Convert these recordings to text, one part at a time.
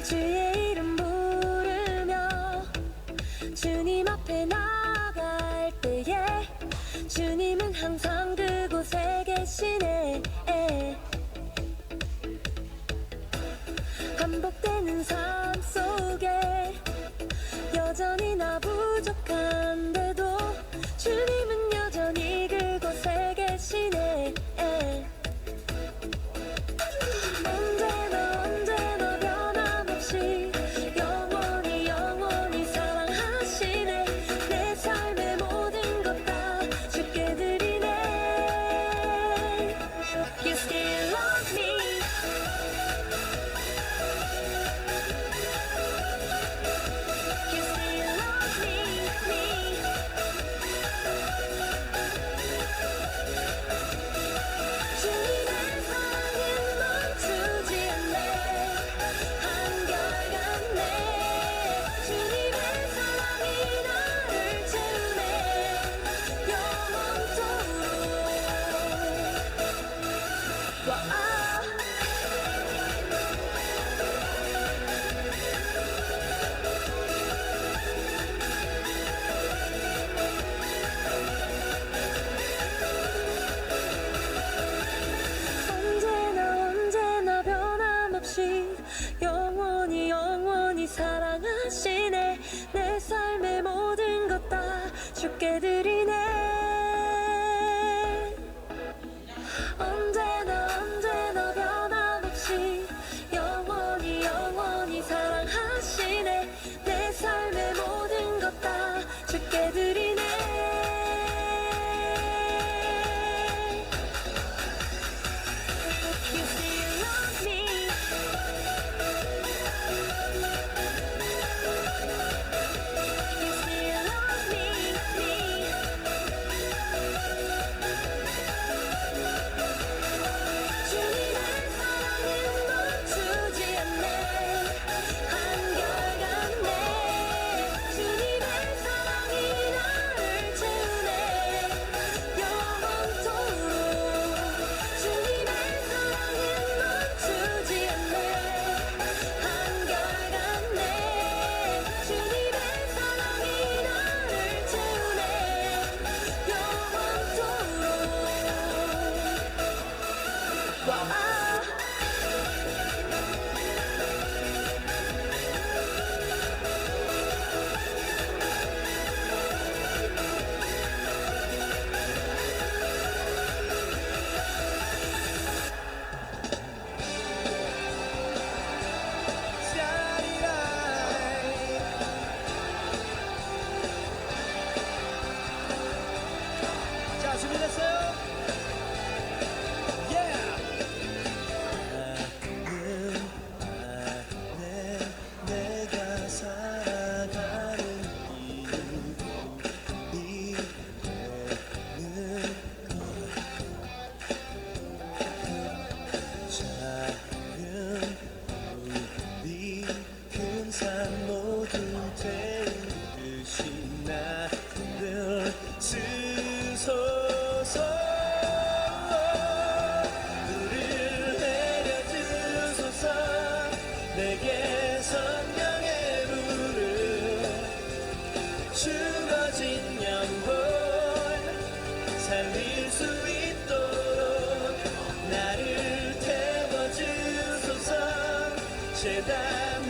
주의 이름 부르며 주님 앞에 나갈 때에 주님은 항상 그곳에 계시네. 반복되는 삶 속에 여전히 나 부족한데도 주님은 여전히 그곳에 계시네. 언제나 언제나 변함없이 영원히 영원히 사랑하시네. 내 삶의 모든 것 다 주께 드리네. You still love me. You still love me, me. 주님의 사랑은 멈추지 않네. 한결같네. 주님의 사랑이 나를 채우네. 영원토록. 언제나 언제나 변함없이 영원히 영원히 사랑하시네. 내 삶의 모든 것 다 주께 드리네. 언제나 언제나 변함없이 영원히 영원히 사랑하시네. 내 삶의 모든 것 다 주께 드리네. You still love me. You still love me, me. 주님의 사랑은 멈추지 않네. 한결같네. 주님의 사랑이 나를 채우네. 영원토록. 주님의 사랑은 멈추지 않네. 한결같네. 주님의 사랑이 나를 채우네. 영원토록. 자, 준비됐어요? 내가 살아가는 이유이 되는 작은 우리 큰 산 모두 태우듯이 나를 쓰소서. 불을 내려주소서. 내게 성령의 불을 죽어진 영혼 살릴 수 있도록 나를 태워주소서. 제단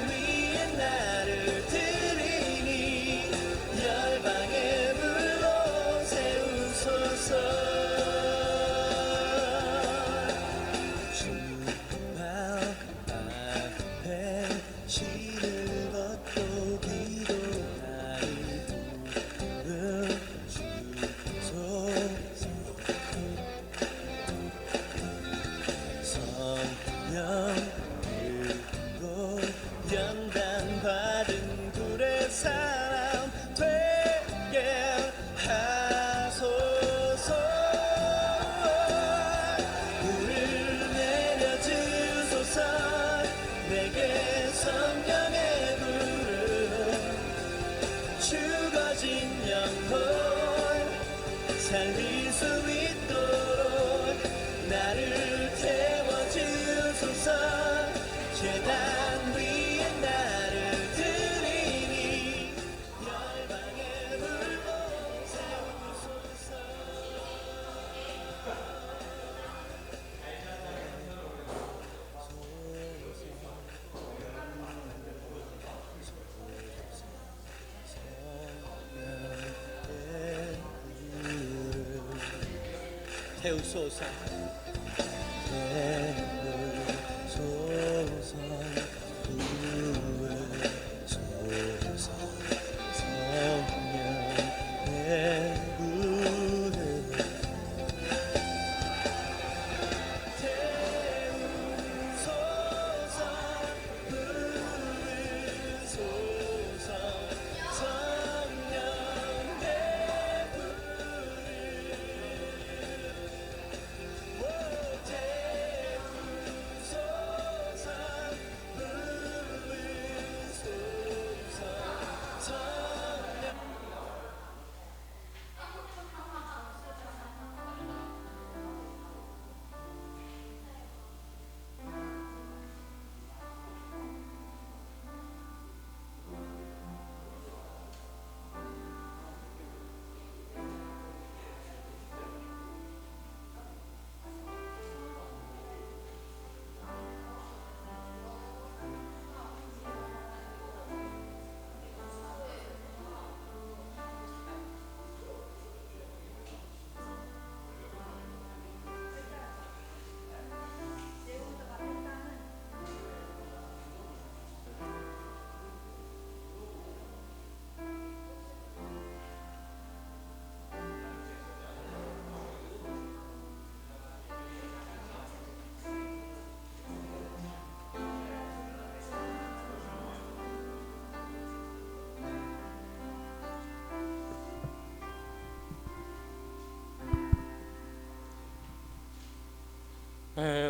위에 나를 드리니 열방의 불로 세우소서. 주발 앞에 실을 걷고 기도하리. 불을 주소서. 성령 불로 제단 위에 나를 드리니 열방의 불꽃 세우소서. 태우소서 태우소서 부으소서 성령 배부르 태우소서 부으소서 성령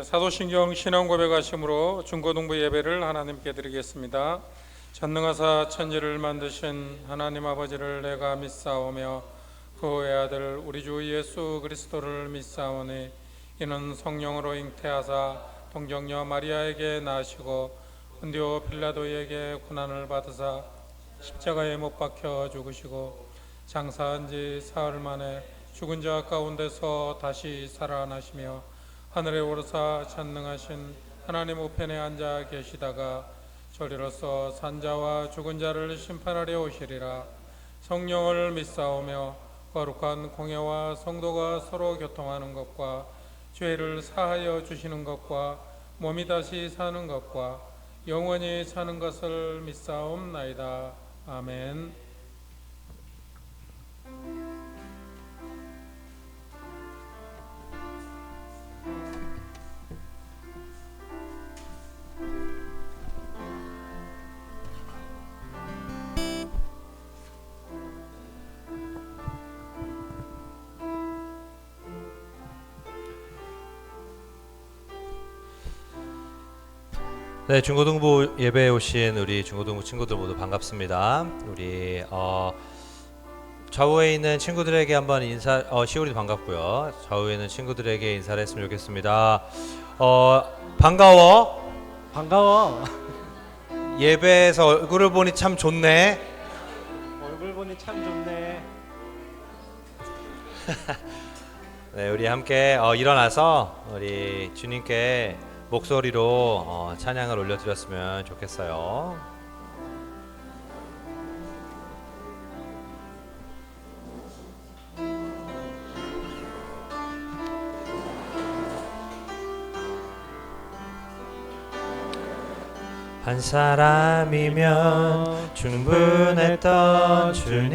사도신경 신앙 고백하심으로 중고등부 예배를 하나님께 드리겠습니다. 전능하사 천지를 만드신 하나님 아버지를 내가 믿사오며 그 외아들 우리 주 예수 그리스도를 믿사오니 이는 성령으로 잉태하사 동정녀 마리아에게 나시고 본디오 빌라도에게 고난을 받으사 십자가에 못 박혀 죽으시고 장사한 지 사흘 만에 죽은 자 가운데서 다시 살아나시며 하늘에 오르사 전능하신 하나님 우편에 앉아 계시다가 저리로서 산자와 죽은 자를 심판하려 오시리라. 성령을 믿사오며 거룩한 공예와 성도가 서로 교통하는 것과 죄를 사하여 주시는 것과 몸이 다시 사는 것과 영원히 사는 것을 믿사옵나이다. 아멘. 네, 중고등부 예배에 오신 우리 중고등부 친구들 모두 반갑습니다. 우리 좌우에 있는 친구들에게 한번 인사, 시우리도 반갑고요. 좌우에 있는 친구들에게 인사를 했으면 좋겠습니다. 반가워. 반가워. 예배에서 얼굴을 보니 참 좋네. 얼굴 보니 참 좋네. 네, 우리 함께 일어나서 우리 주님께 목소리로 찬양을 올려드렸으면 좋겠어요. 한 사람이면 충분했던 주님,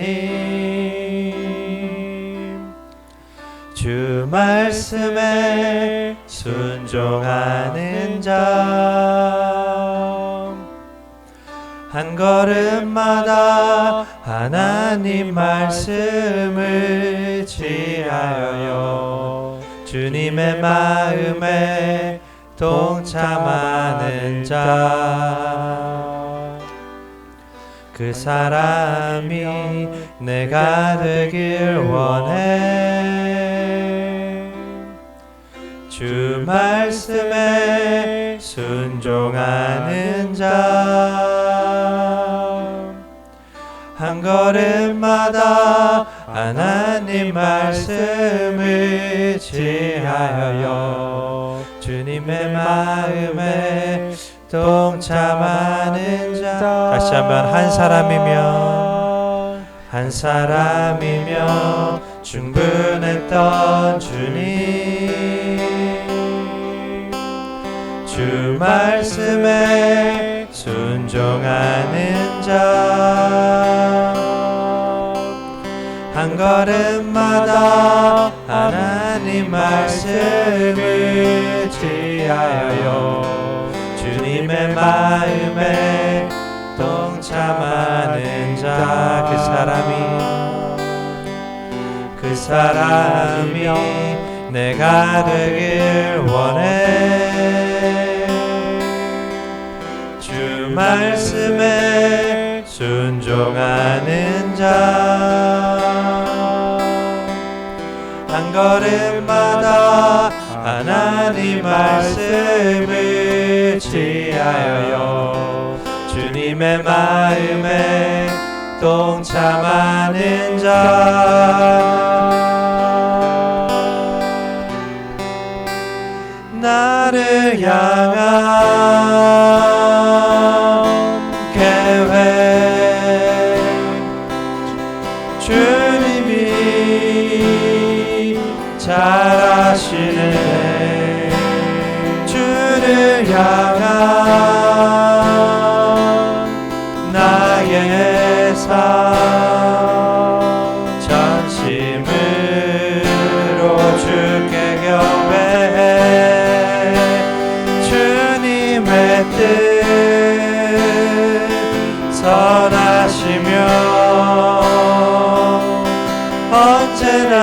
주 말씀에 순종하는 자, 한 걸음마다 하나님 말씀을 지하여 주님의 마음에 동참하는 자, 그 사람이 내가 되길 원해. 주 말씀에 순종하는 자 한 걸음마다 하나님 말씀을 지하여 주님의 마음에 동참하는 자 다시 한번 한 사람이며 충분했던 주님 주 말씀에 순종하는 자 한 걸음마다 하나님 말씀을 지하여 주님의 마음에 동참하는 자 그 사람이 내가 되길 원해 주 말씀에 순종하는 자 한 걸음마다 하나님 말씀을 지하여 주님의 마음에 동참하는 자 나를 향한 계획 주님이 잘 아시네 주를 향한 나의 삶 전심으로 주께 경배해 주님의 뜻 선하시며 언제나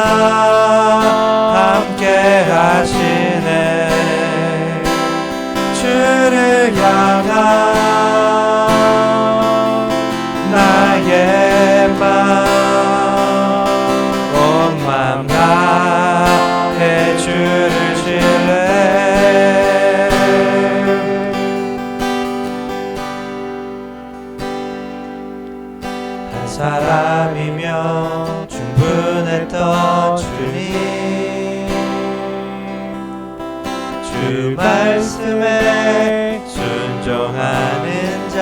함께 하시네 주를 향한 나의 온 맘 다해 주를 신뢰 한 사람이며 충분했던 주님 주 말씀에 순종하는 자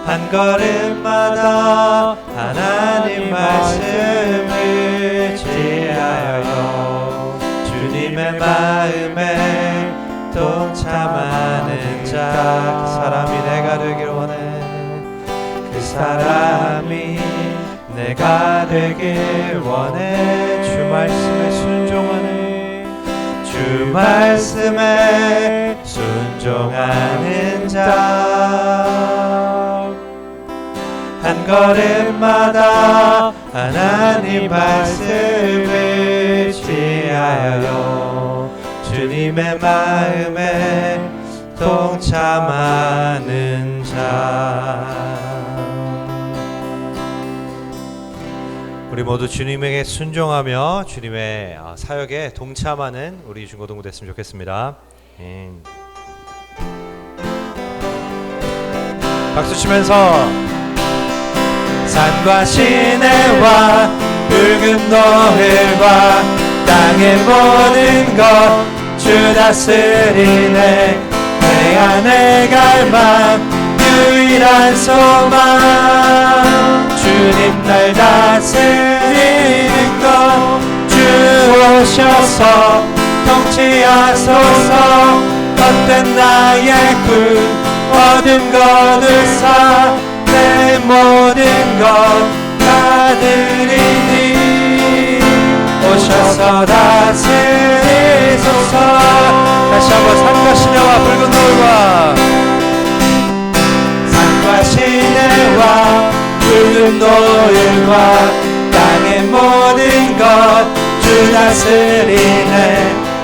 한 걸음마다 하나님 말씀을 지하여 주님의 마음에 동참하는 자 그 사람이 내가 되길 원해 그 사람이 내가 되길 원해 주 말씀에 순종하네 주 말씀에 순종하는 자 한 걸음마다 하나님 말씀을 지하여 주님의 마음에 동참하는 자 우리 모두 주님에게 순종하며 주님의 사역에 동참하는 우리 중고등부 됐으면 좋겠습니다. 박수 치면서 산과 시내와 붉은 노을과 땅의 모든 것 주 다스리네 내 안에 갈망 유일한 소망 주님 날 다스리는 것 주 오셔서 통치하소서 헛된 나의 꿈 얻은 거두사 내 모든 것 다 드리니 오셔서 다스리소서 다시 한번 산과 시내와 붉은 노을과 산과 시내와 붉은 노을과 땅의 모든 것 주 다스리네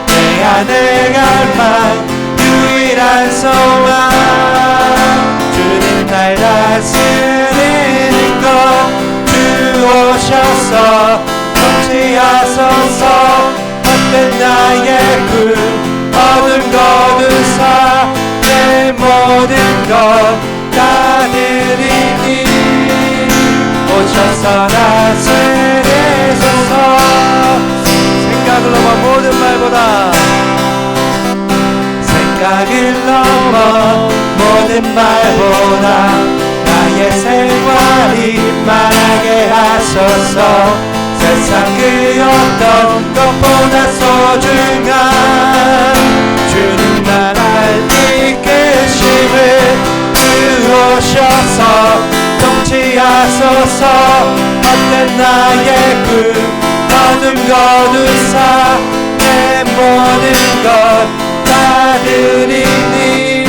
내 안에 갈망 유일한 소망 주님 날 다스리는 것 주 오셔서 통치하소서 헛된 나의 꿈 생각을 넘어 모든 말보다 나의 생활이 말하게 하소서. 세상 그 어떤 것보다 소중한 주님 나라를 이끄심을 주오셔서 통치하소서. 헛된 나의 꿈 어둠 거두사 내 모든 것 다 드리니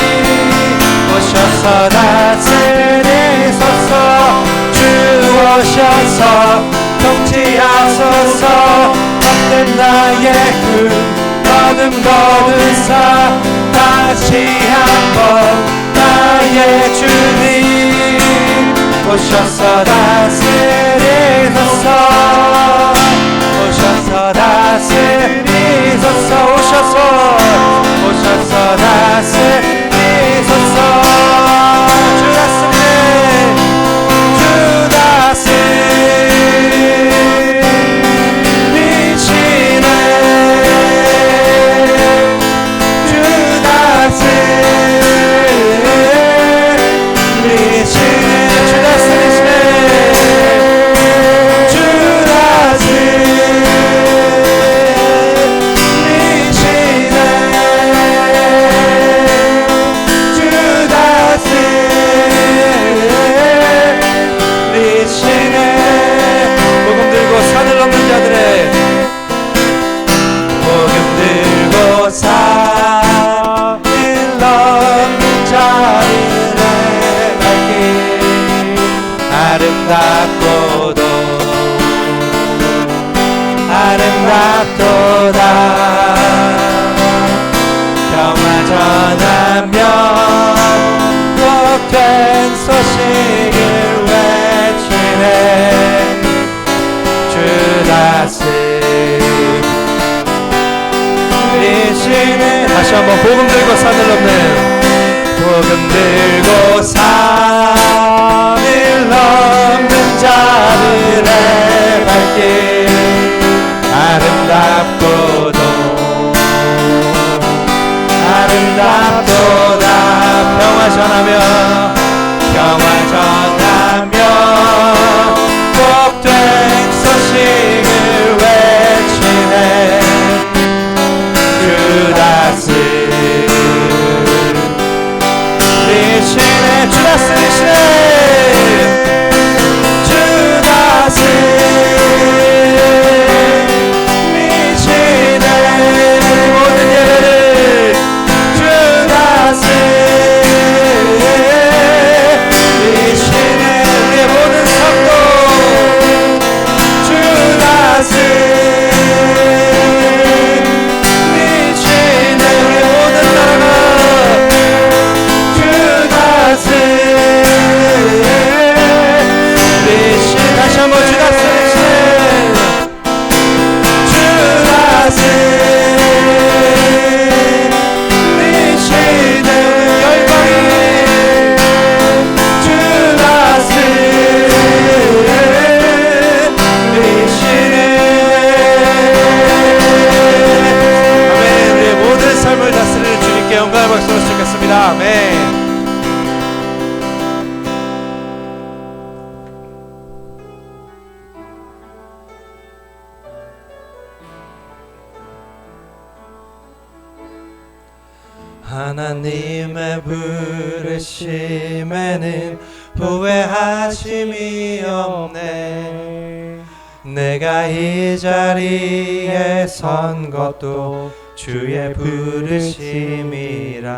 오셔서 다스리소서. 주 오셔서 통치하소서. 헛된 나의 꿈 어둠 거두사 다시 한번 나의 주님 오셔서 다스리소서. 오셔서 다스리소서. 오셔서 다스리소서. 주 다스리네. 주 다스리시네. 주 다스리시네. 주 다스리시네. 주 아름답고도 아름답도다. 평화 전하며 복된 소식을 외치네. 주 다스리시네. 다시 한번 복음 들고 산을 넘는 복음 들고 산을 넘는 자들의 발길 아름답고도 아름답도다. 평화 전하며 복된 소식을 외치네. 주 다스리시네. 주 다스리시네. 주 다스리시네. 모든 예배를 주 다스리시네. 우리의 모든 삶도 주 다스리시네. 우리의 모든 나라가 주 다스리시네. 다시 한번 주 다스리시네. 주 다스리시네. 열방이 주 다스리시네. 아멘. 우리의 모든 삶을 다스리는 주님께 영광을 박수로 드리겠습니다. 아멘. 하나님의 부르심에는 후회하심이 없네. 내가 이 자리에 선 것도 주의 부르심이라.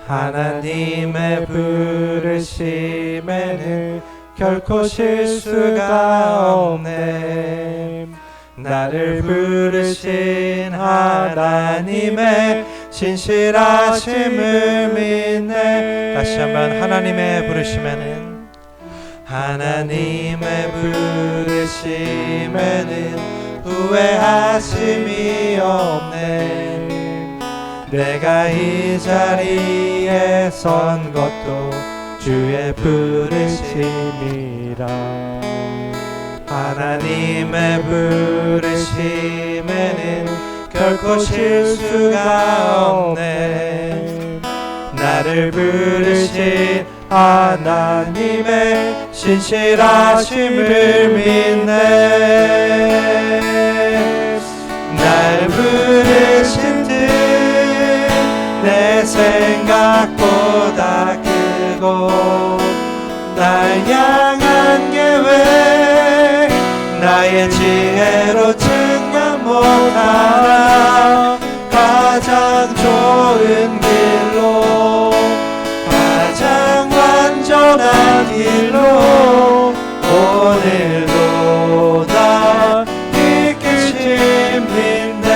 하나님의 부르심에는 결코 실수가 없네. 나를 부르신 하나님의 신실하심을 믿네. 다시 한번 하나님의 부르심에는 하나님의 부르심에는 후회하심이 없네. 내가 이 자리에 선 것도 주의 부르심이라. 하나님의 부르심에는 결코 실수가 없네. 나를 부르신 하나님의 신실하심을 믿네. 날 부르신 뜻 내 생각보다 크고 날 향한 계획 나의 지혜로 측량 못하나 가장 좋은 길로 가장 완전한 길로 오늘도 날 이끄신 믿네.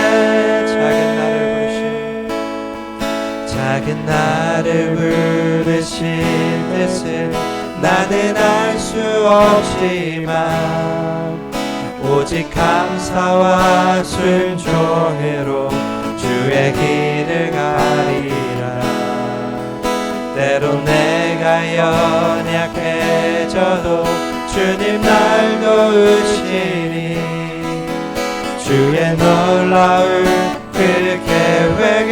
작은 나를 부르신 뜻은 나는 알 수 없지만 오직 감사와 순종으로 주의 길을 가리라. 때론 내가 연약해져도 주님 날 도우시니 주의 놀라운 그 계획을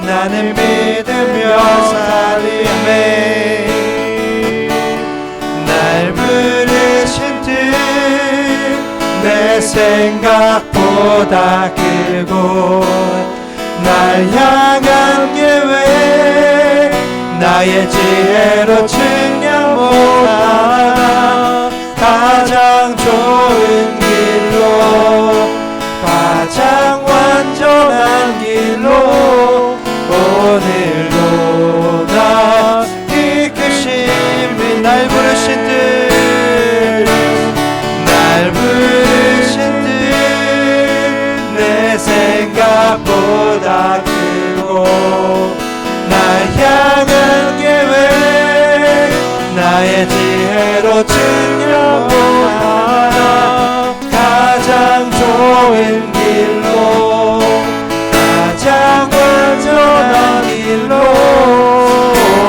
나는 믿으며 살림에 날 부르신 뜻 내 생각보다 크고 날 향한 계획 나의 지혜로 측량 못하나 가장 좋은 길로 가장 완전한 길로 오늘도 나 이끄심이 날 부르신 뜻 날 부르신 뜻 내 생각보다 크고 날 향한 계획 나의 지혜로 측량 못하나 가장 좋은 길로 가장 완전한 길로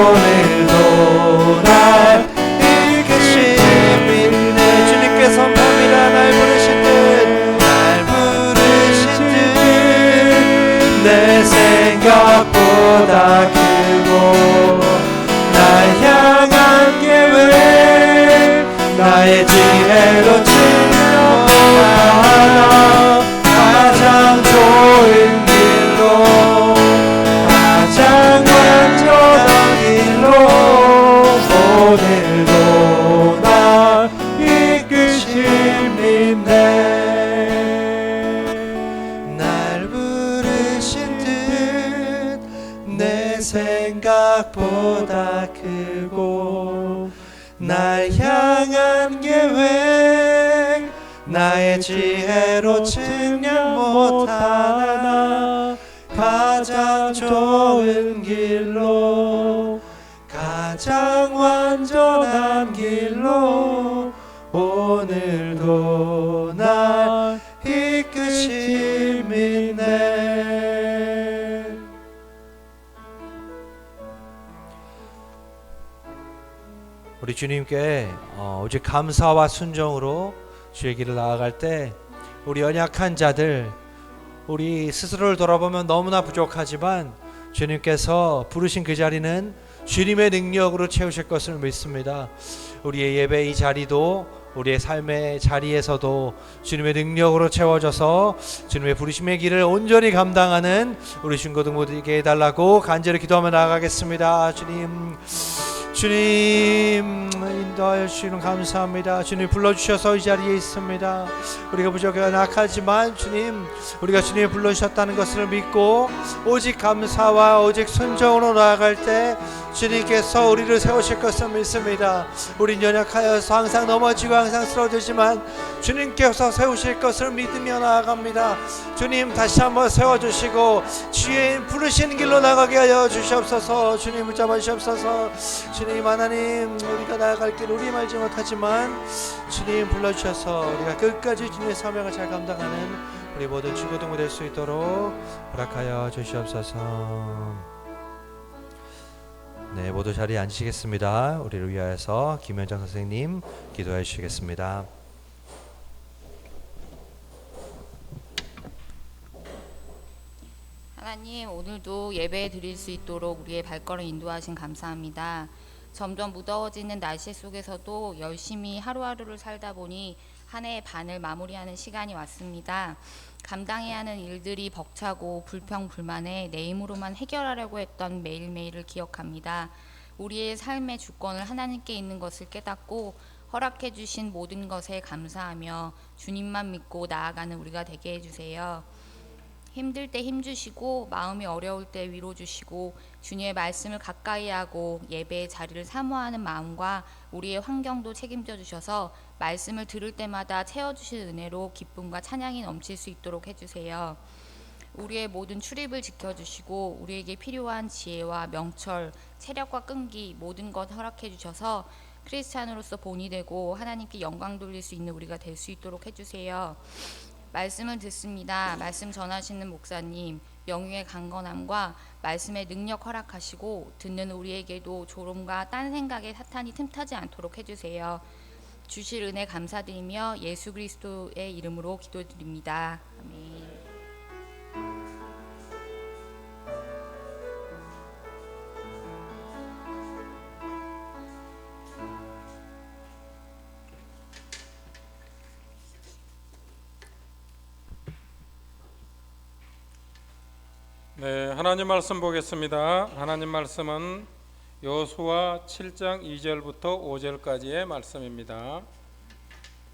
오늘도 날 이끄심이 내 주님께 선포합니다. 날 부르신 뜻 내 생각보다 크고 날 향한 계획 나의 지혜로 측량 못하나 가장 좋은 길로 가장 완전한 길로 오늘도 날 이끄십니다. 날 부르신 뜻 내 생각보다 크고 날 향한 계획 나의 지혜로 측량 못하나 가장 좋은 길로 가장 완전한 길로 오늘도 날 이끄심이네. 우리 주님께 오직 감사와 순종으로 주의 길을 나아갈 때 우리 연약한 자들 우리 스스로를 돌아보면 너무나 부족하지만 주님께서 부르신 그 자리는 주님의 능력으로 채우실 것을 믿습니다. 우리의 예배 이 자리도 우리의 삶의 자리에서도 주님의 능력으로 채워져서 주님의 부르심의 길을 온전히 감당하는 우리 중고등부들에게 해달라고 간절히 기도하며 나아가겠습니다. 주님 인도하여 주시는 감사합니다. 주님 불러주셔서 이 자리에 있습니다. 우리가 부족해 약하지만 주님 우리가 주님이 불러주셨다는 것을 믿고 오직 감사와 오직 순종으로 나아갈 때 주님께서 우리를 세우실 것을 믿습니다. 우린 연약하여서 항상 넘어지고 항상 쓰러지지만 주님께서 세우실 것을 믿으며 나아갑니다. 주님 다시 한번 세워주시고 주의 부르시는 길로 나가게 하여 주시옵소서. 주님 붙잡아 주시옵소서. 주님 하나님 우리가 나아갈 길 우리 말지 못하지만 주님 불러주셔서 우리가 끝까지 주님의 사명을 잘 감당하는 우리 모든 중고등부 될 수 있도록 허락하여 주시옵소서. 네, 모두 자리에 앉으시겠습니다. 우리를 위하여서 김현정 선생님 기도해 주시겠습니다. 하나님, 오늘도 예배 드릴 수 있도록 우리의 발걸음 인도하신 감사합니다. 점점 무더워지는 날씨 속에서도 열심히 하루하루를 살다 보니 한 해의 반을 마무리하는 시간이 왔습니다. 감당해야 하는 일들이 벅차고 불평불만에 내 힘으로만 해결하려고 했던 매일매일을 기억합니다. 우리의 삶의 주권을 하나님께 있는 것을 깨닫고 허락해 주신 모든 것에 감사하며 주님만 믿고 나아가는 우리가 되게 해주세요. 힘들 때 힘주시고 마음이 어려울 때 위로 주시고 주님의 말씀을 가까이 하고 예배의 자리를 사모하는 마음과 우리의 환경도 책임져 주셔서 말씀을 들을 때마다 채워주실 은혜로 기쁨과 찬양이 넘칠 수 있도록 해주세요. 우리의 모든 출입을 지켜주시고 우리에게 필요한 지혜와 명철, 체력과 끈기 모든 것 허락해 주셔서 크리스찬으로서 본이 되고 하나님께 영광 돌릴 수 있는 우리가 될 수 있도록 해주세요. 말씀을 듣습니다. 말씀 전하시는 목사님, 명예의 강건함과 말씀의 능력 허락하시고 듣는 우리에게도 조롱과 딴 생각에 사탄이 틈타지 않도록 해주세요. 주실 은혜 감사드리며 예수 그리스도의 이름으로 기도드립니다. 아멘. 네, 하나님 말씀 보겠습니다. 하나님 말씀은 여호수아 7장 2절부터 5절까지의 말씀입니다.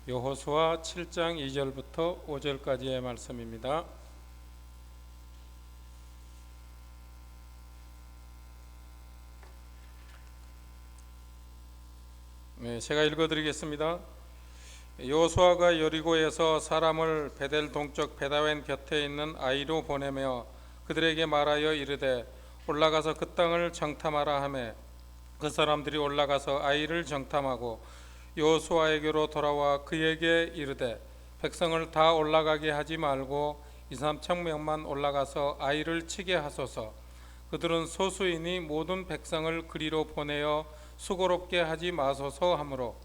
여호수아 7장 2절부터 5절까지의 말씀입니다. 네, 제가 읽어드리겠습니다. 여호수아가 여리고에서 사람을 베델 동쪽 베다웬 곁에 있는 아이로 보내며 그들에게 말하여 이르되 올라가서 그 땅을 정탐하라 하매 그 사람들이 올라가서 아이를 정탐하고 여호수아에게로 돌아와 그에게 이르되 백성을 다 올라가게 하지 말고 2-3천 명만 올라가서 아이를 치게 하소서. 그들은 소수이니 모든 백성을 그리로 보내어 수고롭게 하지 마소서 하므로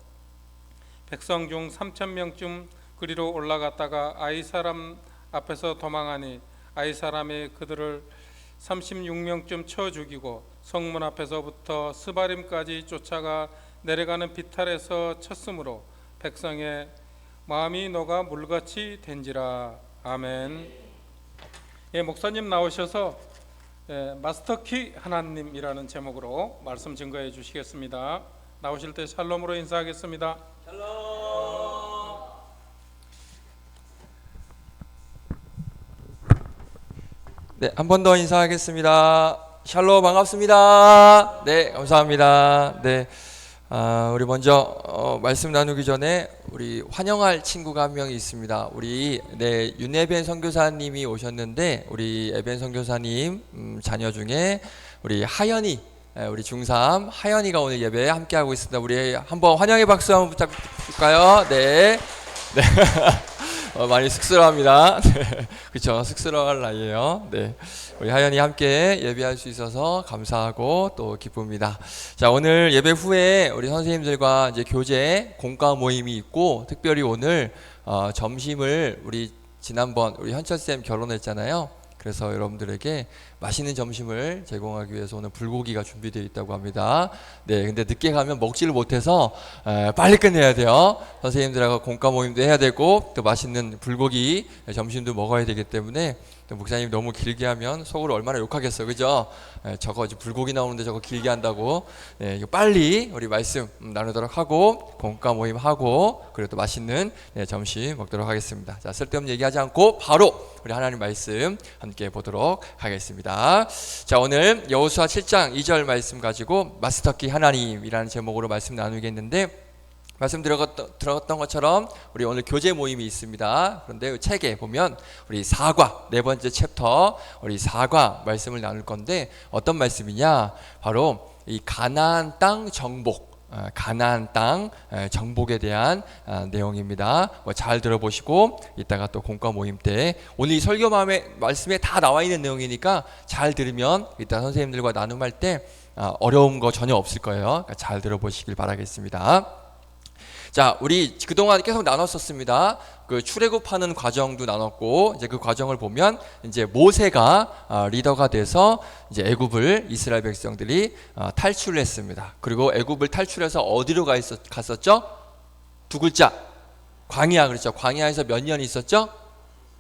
백성 중 3천 명쯤 그리로 올라갔다가 아이 사람 앞에서 도망하니 아이 사람이 그들을 36명쯤 쳐 죽이고 성문 앞에서부터 스바림까지 쫓아가 내려가는 비탈에서 쳤으므로 백성의 마음이 녹아 물같이 된지라. 아멘. 예, 목사님 나오셔서 마스터키 하나님이라는 제목으로 말씀 증거해 주시겠습니다. 나오실 때 샬롬으로 인사하겠습니다. 샬롬. 네, 한 번 더 인사하겠습니다. 샬롬, 반갑습니다. 네, 감사합니다. 네, 우리 먼저 말씀 나누기 전에 우리 환영할 친구가 한 명이 있습니다. 우리 윤예벤 선교사님이 오셨는데 우리 예벤 선교사님 자녀 중에 우리 하연이, 우리 중3 하연이가 오늘 예배에 함께하고 있습니다. 우리 한번 환영의 박수 한번 부탁드릴까요? 네. 네. 많이 쑥스러워합니다. 네. 그렇죠, 쑥스러워할 나이에요. 네, 우리 하연이 함께 예배할 수 있어서 감사하고 또 기쁩니다. 자, 오늘 예배 후에 우리 선생님들과 이제 교제 공과 모임이 있고, 특별히 오늘 점심을 우리 지난번 우리 현철 쌤 결혼했잖아요. 그래서 여러분들에게 맛있는 점심을 제공하기 위해서 오늘 불고기가 준비되어 있다고 합니다. 네, 근데 늦게 가면 먹지를 못해서 빨리 끝내야 돼요. 선생님들하고 공과 모임도 해야 되고 또 맛있는 불고기 점심도 먹어야 되기 때문에 또 목사님 너무 길게 하면 속으로 얼마나 욕하겠어요, 그죠? 저거 불고기 나오는데 저거 길게 한다고. 네, 이거 빨리 우리 말씀 나누도록 하고 공과 모임 하고 그리고 또 맛있는 점심 먹도록 하겠습니다. 자, 쓸데없는 얘기하지 않고 바로 우리 하나님 말씀 함께 보도록 하겠습니다. 자, 오늘 여호수아 7장 2절 말씀 가지고 마스터키 하나님이라는 제목으로 말씀 나누겠는데, 말씀 들었던 것처럼 우리 오늘 교제 모임이 있습니다. 그런데 이 책에 보면 우리 4과 네 번째 챕터 우리 4과 말씀을 나눌 건데, 어떤 말씀이냐, 바로 이 가나안 땅 정복, 가나안 땅 정복에 대한 내용입니다. 잘 들어보시고 이따가 또 공과 모임 때 오늘 이 설교 말씀에 다 나와 있는 내용이니까 잘 들으면 이따 선생님들과 나눔할 때 어려운 거 전혀 없을 거예요. 그러니까 잘 들어보시길 바라겠습니다. 자, 우리 그동안 계속 나눴었습니다. 그 출애굽하는 과정도 나눴고, 이제 그 과정을 보면 이제 모세가 리더가 돼서 이제 애굽을 이스라엘 백성들이 탈출을 했습니다. 그리고 애굽을 탈출해서 어디로 갔었죠? 두 글자. 광야. 그렇죠. 광야에서 몇 년 있었죠?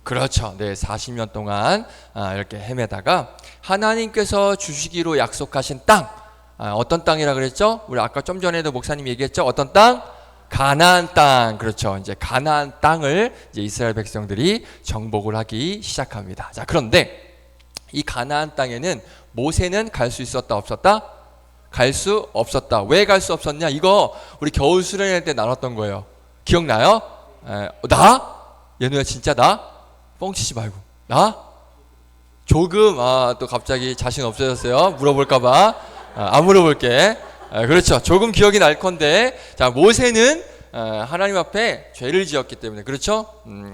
그렇죠. 네, 40년 동안 이렇게 헤매다가 하나님께서 주시기로 약속하신 땅, 어떤 땅이라 그랬죠? 우리 아까 좀 전에도 목사님이 얘기했죠? 어떤 땅? 가나안 땅. 그렇죠. 이제 가나안 땅을 이제 이스라엘 백성들이 정복을 하기 시작합니다. 자, 그런데 이 가나안 땅에는 모세는 갈 수 있었다 없었다? 갈 수 없었다. 왜 갈 수 없었냐? 이거 우리 겨울 수련회 때 나눴던 거예요. 기억나요? 나? 얘누야 진짜 나? 뻥치지 말고. 나? 조금 또 갑자기 자신 없어졌어요. 물어볼까봐. 안 물어볼게. 그렇죠. 조금 기억이 날 건데, 자, 모세는 하나님 앞에 죄를 지었기 때문에, 그렇죠?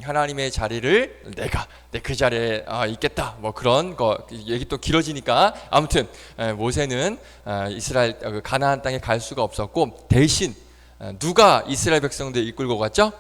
하나님의 자리를 내가 그 자리에 있겠다, 뭐 그런 거 얘기 또 길어지니까, 아무튼 모세는 이스라엘 가나안 땅에 갈 수가 없었고, 대신 누가 이스라엘 백성들 이끌고 갔죠?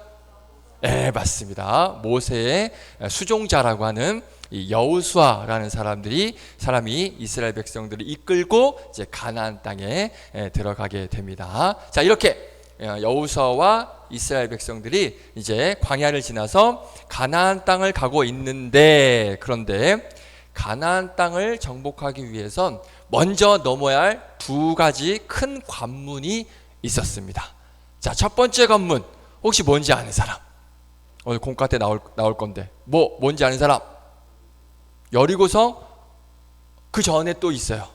네, 맞습니다. 모세의 수종자라고 하는 이 여호수아라는 사람이 이스라엘 백성들을 이끌고 이제 가나안 땅에 들어가게 됩니다. 자, 이렇게 여호수아와 이스라엘 백성들이 이제 광야를 지나서 가나안 땅을 가고 있는데, 그런데 가나안 땅을 정복하기 위해선 먼저 넘어야 할 두 가지 큰 관문이 있었습니다. 자, 첫 번째 관문, 혹시 뭔지 아는 사람? 오늘 공과 때 나올 건데, 뭔지 아는 사람? 여리고성 그 전에 또 있어요.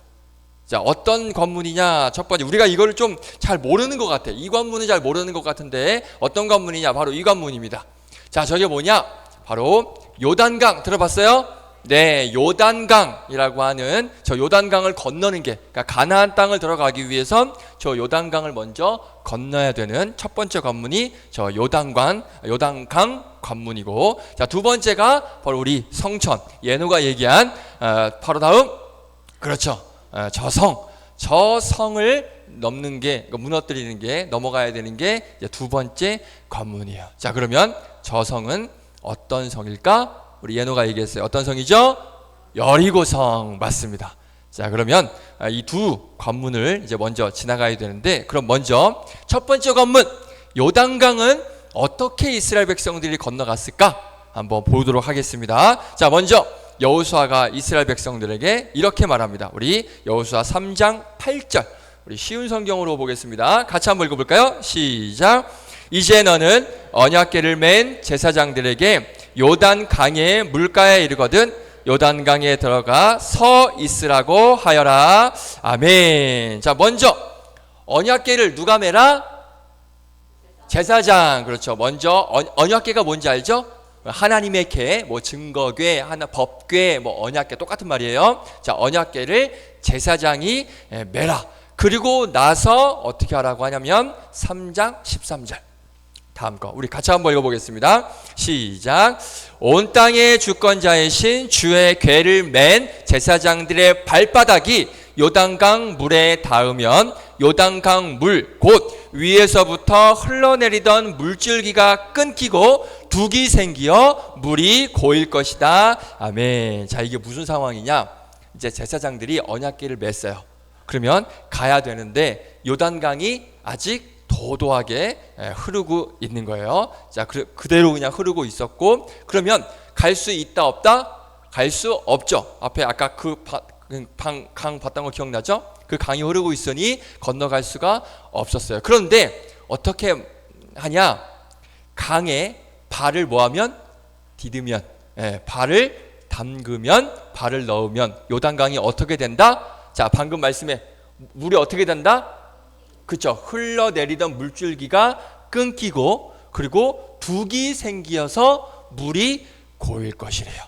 자, 어떤 관문이냐? 첫 번째, 우리가 이거를 좀 잘 모르는 것 같아. 이 관문은 잘 모르는 것 같은데 어떤 관문이냐? 바로 이 관문입니다. 자, 저게 뭐냐? 바로 요단강. 들어봤어요? 네, 요단강이라고 하는 저 요단강을 건너는 게, 그러니까 가나안 땅을 들어가기 위해선 저 요단강을 먼저 건너야 되는 첫 번째 관문이 저 요단강 관문이고, 자, 두 번째가 바로 우리 성천, 예노가 얘기한 바로 다음, 그렇죠, 저 성을 넘는 게, 무너뜨리는 게, 넘어가야 되는 게 이제 두 번째 관문이에요. 자, 그러면 저 성은 어떤 성일까? 우리 예노가 얘기했어요. 어떤 성이죠? 여리고성. 맞습니다. 자, 그러면 이 두 관문을 이제 먼저 지나가야 되는데, 그럼 먼저 첫 번째 관문, 요단강은 어떻게 이스라엘 백성들이 건너갔을까? 한번 보도록 하겠습니다. 자, 먼저 여호수아가 이스라엘 백성들에게 이렇게 말합니다. 우리 여호수아 3장 8절, 우리 쉬운 성경으로 보겠습니다. 같이 한번 읽어볼까요? 시작. 이제 너는 언약궤를 맨 제사장들에게 요단 강의 물가에 이르거든 요단강에 들어가 서 있으라고 하여라. 아멘. 자, 먼저 언약궤를 누가 매라? 제사장. 그렇죠. 먼저 언약궤가 뭔지 알죠? 하나님의 궤, 뭐 증거궤, 법궤, 뭐 언약궤 똑같은 말이에요. 자, 언약궤를 제사장이 매라. 그리고 나서 어떻게 하라고 하냐면 3장 13절. 다음 거 우리 같이 한번 읽어보겠습니다. 시작. 온 땅의 주권자이신 주의 궤를 맨 제사장들의 발바닥이 요단강 물에 닿으면 요단강 물, 곧 위에서부터 흘러내리던 물줄기가 끊기고 둑이 생기어 물이 고일 것이다. 아멘. 자, 이게 무슨 상황이냐? 이제 제사장들이 언약궤를 맸어요. 그러면 가야 되는데 요단강이 아직 도도하게 흐르고 있는 거예요. 자, 그대로 그냥 흐르고 있었고, 그러면 갈 수 있다 없다? 갈 수 없죠. 앞에 아까 강 봤던 거 기억나죠? 그 강이 흐르고 있으니 건너갈 수가 없었어요. 그런데 어떻게 하냐? 강에 발을 뭐하면? 디디면, 발을 담그면, 발을 넣으면 요단강이 어떻게 된다? 자, 방금 말씀에 물이 어떻게 된다? 그렇죠. 흘러내리던 물줄기가 끊기고, 그리고 둑이 생기어서 물이 고일 것이래요.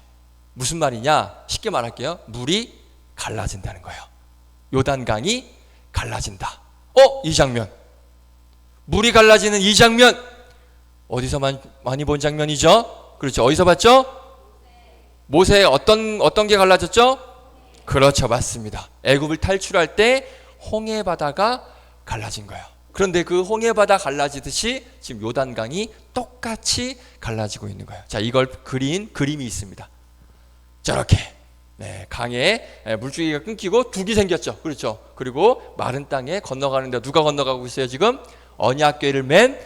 무슨 말이냐? 쉽게 말할게요. 물이 갈라진다는 거예요. 요단강이 갈라진다. 이 장면, 물이 갈라지는 이 장면, 어디서 많이 본 장면이죠? 그렇죠. 어디서 봤죠? 모세의 어떤 게 갈라졌죠? 그렇죠. 맞습니다. 애굽을 탈출할 때 홍해 바다가 갈라진 거예요. 그런데 그 홍해바다 갈라지듯이 지금 요단강이 똑같이 갈라지고 있는 거예요. 자, 이걸 그린 그림이 있습니다. 저렇게 강에 물줄기가 끊기고 둑이 생겼죠. 그렇죠. 그리고 마른 땅에 건너가는데 누가 건너가고 있어요? 지금 언약궤를 맨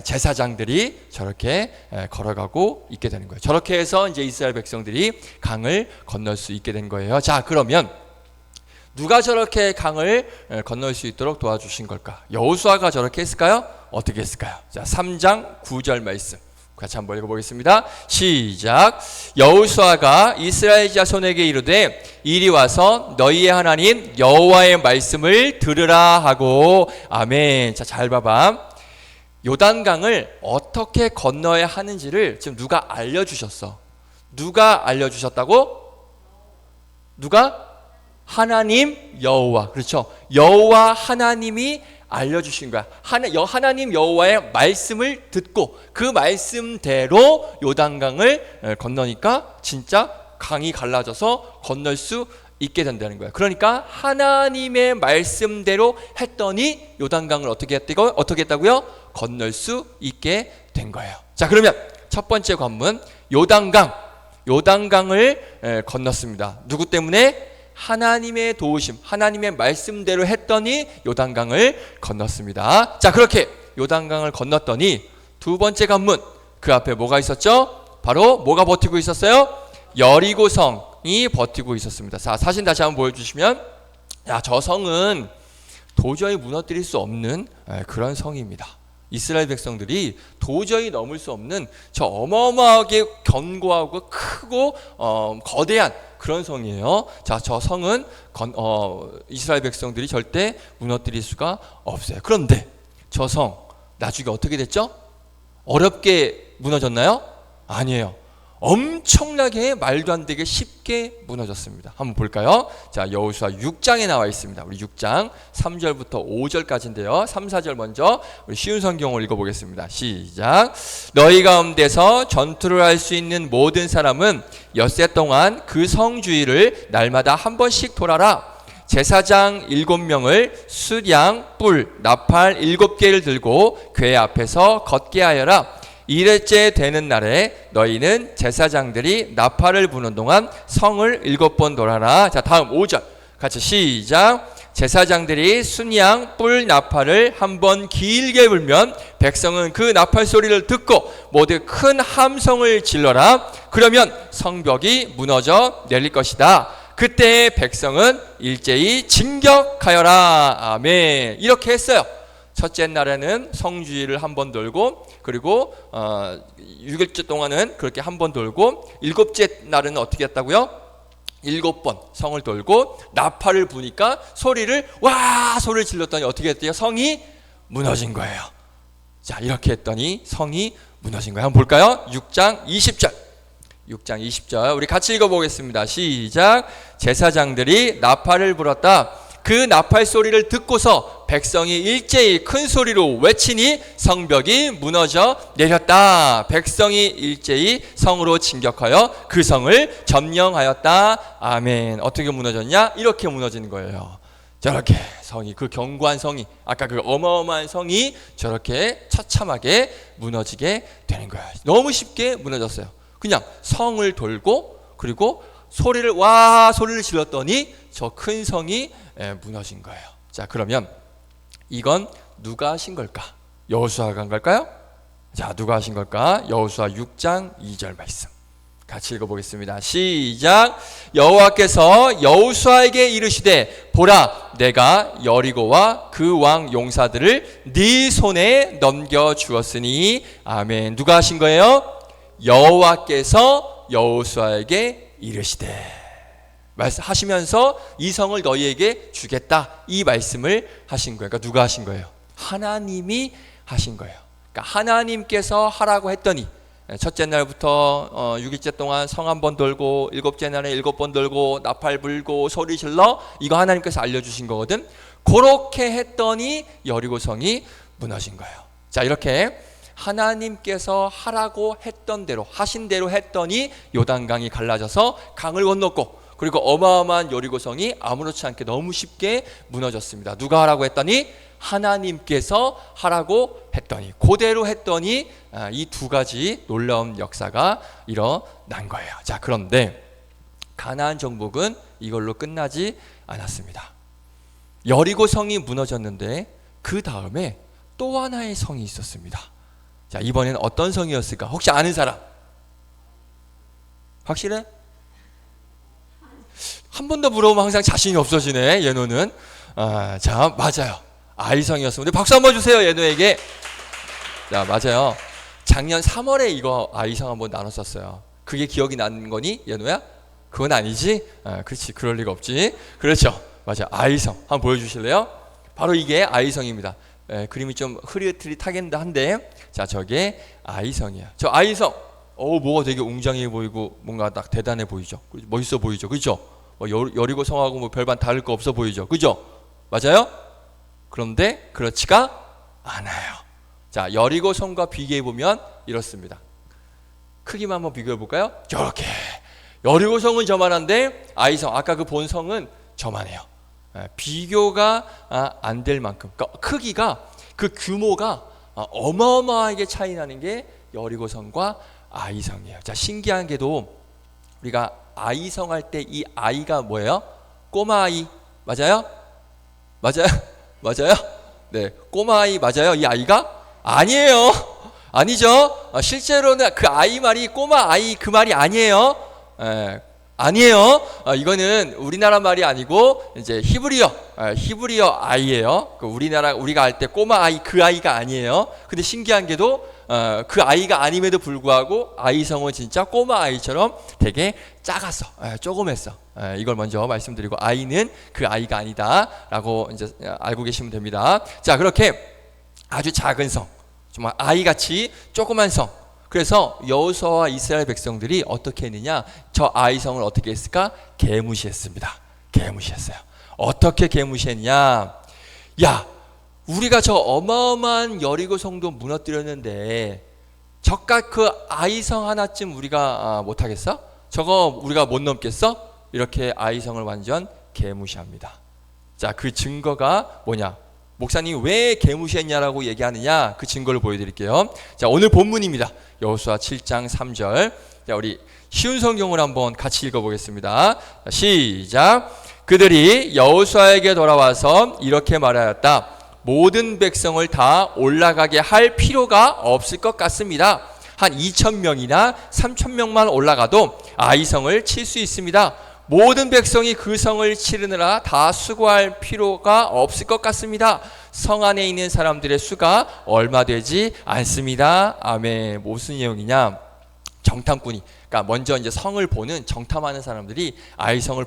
제사장들이 저렇게 걸어가고 있게 되는 거예요. 저렇게 해서 이제 이스라엘 백성들이 강을 건널 수 있게 된 거예요. 자, 그러면 누가 저렇게 강을 건널 수 있도록 도와주신 걸까? 여호수아가 저렇게 했을까요? 어떻게 했을까요? 자, 3장 9절 말씀 같이 한번 읽어보겠습니다. 시작. 여호수아가 이스라엘 자손에게 이르되 이리 와서 너희의 하나님 여호와의 말씀을 들으라 하고. 아멘. 자, 잘 봐봐. 요단강을 어떻게 건너야 하는지를 지금 누가 알려주셨어. 누가 알려주셨다고? 누가? 하나님 여호와. 그렇죠. 여호와 하나님이 알려주신 거야. 하나님 여호와의 말씀을 듣고 그 말씀대로 요단강을 건너니까 진짜 강이 갈라져서 건널 수 있게 된다는 거야. 그러니까 하나님의 말씀대로 했더니 요단강을 어떻게 했다고요? 건널 수 있게 된 거예요. 자, 그러면 첫 번째 관문 요단강을 건넜습니다. 누구 때문에? 하나님의 도우심, 하나님의 말씀대로 했더니 요단강을 건넜습니다. 자, 그렇게 요단강을 건넜더니 두 번째 관문, 그 앞에 뭐가 있었죠? 바로 뭐가 버티고 있었어요? 여리고성이 버티고 있었습니다. 자, 사진 다시 한번 보여주시면, 저 성은 도저히 무너뜨릴 수 없는 그런 성입니다. 이스라엘 백성들이 도저히 넘을 수 없는 저 어마어마하게 견고하고 크고 거대한 그런 성이에요. 자, 저 성은 이스라엘 백성들이 절대 무너뜨릴 수가 없어요. 그런데 저 성 나중에 어떻게 됐죠? 어렵게 무너졌나요? 아니에요. 엄청나게 말도 안 되게 쉽게 무너졌습니다. 한번 볼까요? 자, 여호수아 6장에 나와 있습니다. 우리 6장 3절부터 5절까지인데요. 3, 4절 먼저 우리 쉬운 성경을 읽어보겠습니다. 시작. 너희 가운데서 전투를 할 수 있는 모든 사람은 엿새 동안 그 성 주위를 날마다 한 번씩 돌아라. 제사장 7명을 수량, 뿔, 나팔 7개를 들고 궤 앞에서 걷게 하여라. 1회째 되는 날에 너희는 제사장들이 나팔을 부는 동안 성을 7번 돌아라. 자, 다음 5절 같이 시작. 제사장들이 순양, 뿔, 나팔을 한 번 길게 불면 백성은 그 나팔 소리를 듣고 모두 큰 함성을 질러라. 그러면 성벽이 무너져 내릴 것이다. 그때 백성은 일제히 진격하여라. 아멘. 이렇게 했어요. 첫째 날에는 성 주위를 한 번 돌고, 그리고 6일째 동안은 그렇게 한 번 돌고, 7째 날은 어떻게 했다고요? 7번 성을 돌고 나팔을 부니까 소리를 질렀더니 어떻게 했대요? 성이 무너진 거예요. 자, 이렇게 했더니 성이 무너진 거예요. 한번 볼까요? 6장 20절. 6장 20절 우리 같이 읽어보겠습니다. 시작. 제사장들이 나팔을 불었다. 그 나팔 소리를 듣고서 백성이 일제히 큰 소리로 외치니 성벽이 무너져 내렸다. 백성이 일제히 성으로 진격하여 그 성을 점령하였다. 아멘. 어떻게 무너졌냐? 이렇게 무너지는 거예요. 저렇게 성이, 그 견고한 성이, 아까 그 어마어마한 성이 저렇게 처참하게 무너지게 되는 거예요. 너무 쉽게 무너졌어요. 그냥 성을 돌고, 그리고 소리를 질렀더니 저 큰 성이 무너진 거예요. 자, 그러면 이건 누가 하신 걸까? 여호수아가 한 걸까요? 자, 누가 하신 걸까? 여호수아 6장 2절 말씀 같이 읽어보겠습니다. 시작. 여호와께서 여호수아에게 이르시되 보라, 내가 여리고와 그 왕 용사들을 네 손에 넘겨주었으니. 아멘. 누가 하신 거예요? 여호와께서 여호수아에게 이르시되, 말씀하시면서 이 성을 너희에게 주겠다, 이 말씀을 하신 거예요. 그러니까 누가 하신 거예요? 하나님이 하신 거예요. 그러니까 하나님께서 하라고 했더니 첫째 날부터 6일째 동안 성 한 번 돌고, 7째 날에 7번 돌고, 나팔 불고, 소리 질러, 이거 하나님께서 알려주신 거거든. 그렇게 했더니 여리고성이 무너진 거예요. 자, 이렇게 하나님께서 하라고 했던 대로, 하신 대로 했더니 요단강이 갈라져서 강을 건넜고, 그리고 어마어마한 여리고성이 아무렇지 않게 너무 쉽게 무너졌습니다. 누가 하라고 했더니 하나님께서 하라고 했더니, 그대로 했더니 이 두 가지 놀라운 역사가 일어난 거예요. 자, 그런데 가나안 정복은 이걸로 끝나지 않았습니다. 여리고성이 무너졌는데 그 다음에 또 하나의 성이 있었습니다. 자, 이번엔 어떤 성이었을까? 혹시 아는 사람? 확실해? 한 번 더 물어보면 항상 자신이 없어지네, 예노는. 자, 맞아요. 아이성이었습니다. 박수 한번 주세요, 예노에게. 자, 맞아요. 작년 3월에 이거 아이성 한번 나눴었어요. 그게 기억이 나는 거니, 예노야? 그건 아니지? 그렇지, 그럴 리가 없지. 그렇죠, 맞아. 아이성 한번 보여주실래요? 바로 이게 아이성입니다. 그림이 좀 흐릿흐릿하긴 한데, 자, 저게 아이성이야. 저 아이성, 뭐가 되게 웅장해 보이고 뭔가 딱 대단해 보이죠. 멋있어 보이죠, 그렇죠? 여리고 성하고 뭐 별반 다를 거 없어 보이죠, 그죠? 맞아요? 그런데 그렇지가 않아요. 자, 여리고 성과 비교해 보면 이렇습니다. 크기만 한번 비교해 볼까요? 이렇게. 여리고 성은 저만한데 아이성, 아까 그 본 성은 저만해요. 비교가 안 될 만큼, 그러니까 크기가, 그 규모가 어마어마하게 차이 나는 게 여리고 성과 아이성이에요. 자, 신기한 게도 우리가 아이성 할 때 이 아이가 뭐예요? 꼬마 아이 맞아요? 맞아요? 맞아요? 네, 꼬마 아이 맞아요? 이 아이가? 아니에요. 아니죠. 실제로는 그 아이 말이 꼬마 아이 그 말이 아니에요. 아니에요. 이거는 우리나라 말이 아니고 이제 히브리어 아이예요. 우리가 할 때 꼬마 아이 그 아이가 아니에요. 근데 신기한 게도 그 아이가 아님에도 불구하고 아이성은 진짜 꼬마 아이처럼 되게 작았어. 조그맸어. 이걸 먼저 말씀드리고, 아이는 그 아이가 아니다라고 이제 알고 계시면 됩니다. 자, 그렇게 아주 작은 성, 정말 아이같이 조그만 성. 그래서 여호수아와 이스라엘 백성들이 어떻게 했느냐? 저 아이성을 어떻게 했을까? 개무시했습니다. 개무시했어요. 어떻게 개무시했냐? 야, 우리가 저 어마어마한 여리고 성도 무너뜨렸는데 저깟 그 아이성 하나쯤 우리가 못하겠어? 저거 우리가 못 넘겠어? 이렇게 아이성을 완전 개무시합니다. 자, 그 증거가 뭐냐? 목사님이 왜 개무시했냐라고 얘기하느냐, 그 증거를 보여드릴게요. 자, 오늘 본문입니다. 여호수아 7장 3절. 자, 우리 쉬운 성경을 한번 같이 읽어보겠습니다. 자, 시작. 그들이 여호수아에게 돌아와서 이렇게 말하였다. 모든 백성을 다 올라가게 할 필요가 없을 것 같습니다. 한 2,000명이나 3,000명만 올라가도 아이성을 칠 수 있습니다. 모든 백성이 그 성을 치르느라 다 수고할 필요가 없을 것 같습니다. 성 안에 있는 사람들의 수가 얼마 되지 않습니다. 아멘. 무슨 내용이냐? 정탐꾼이, 그러니까 먼저 이제 성을 보는 정탐하는 사람들이 아이성을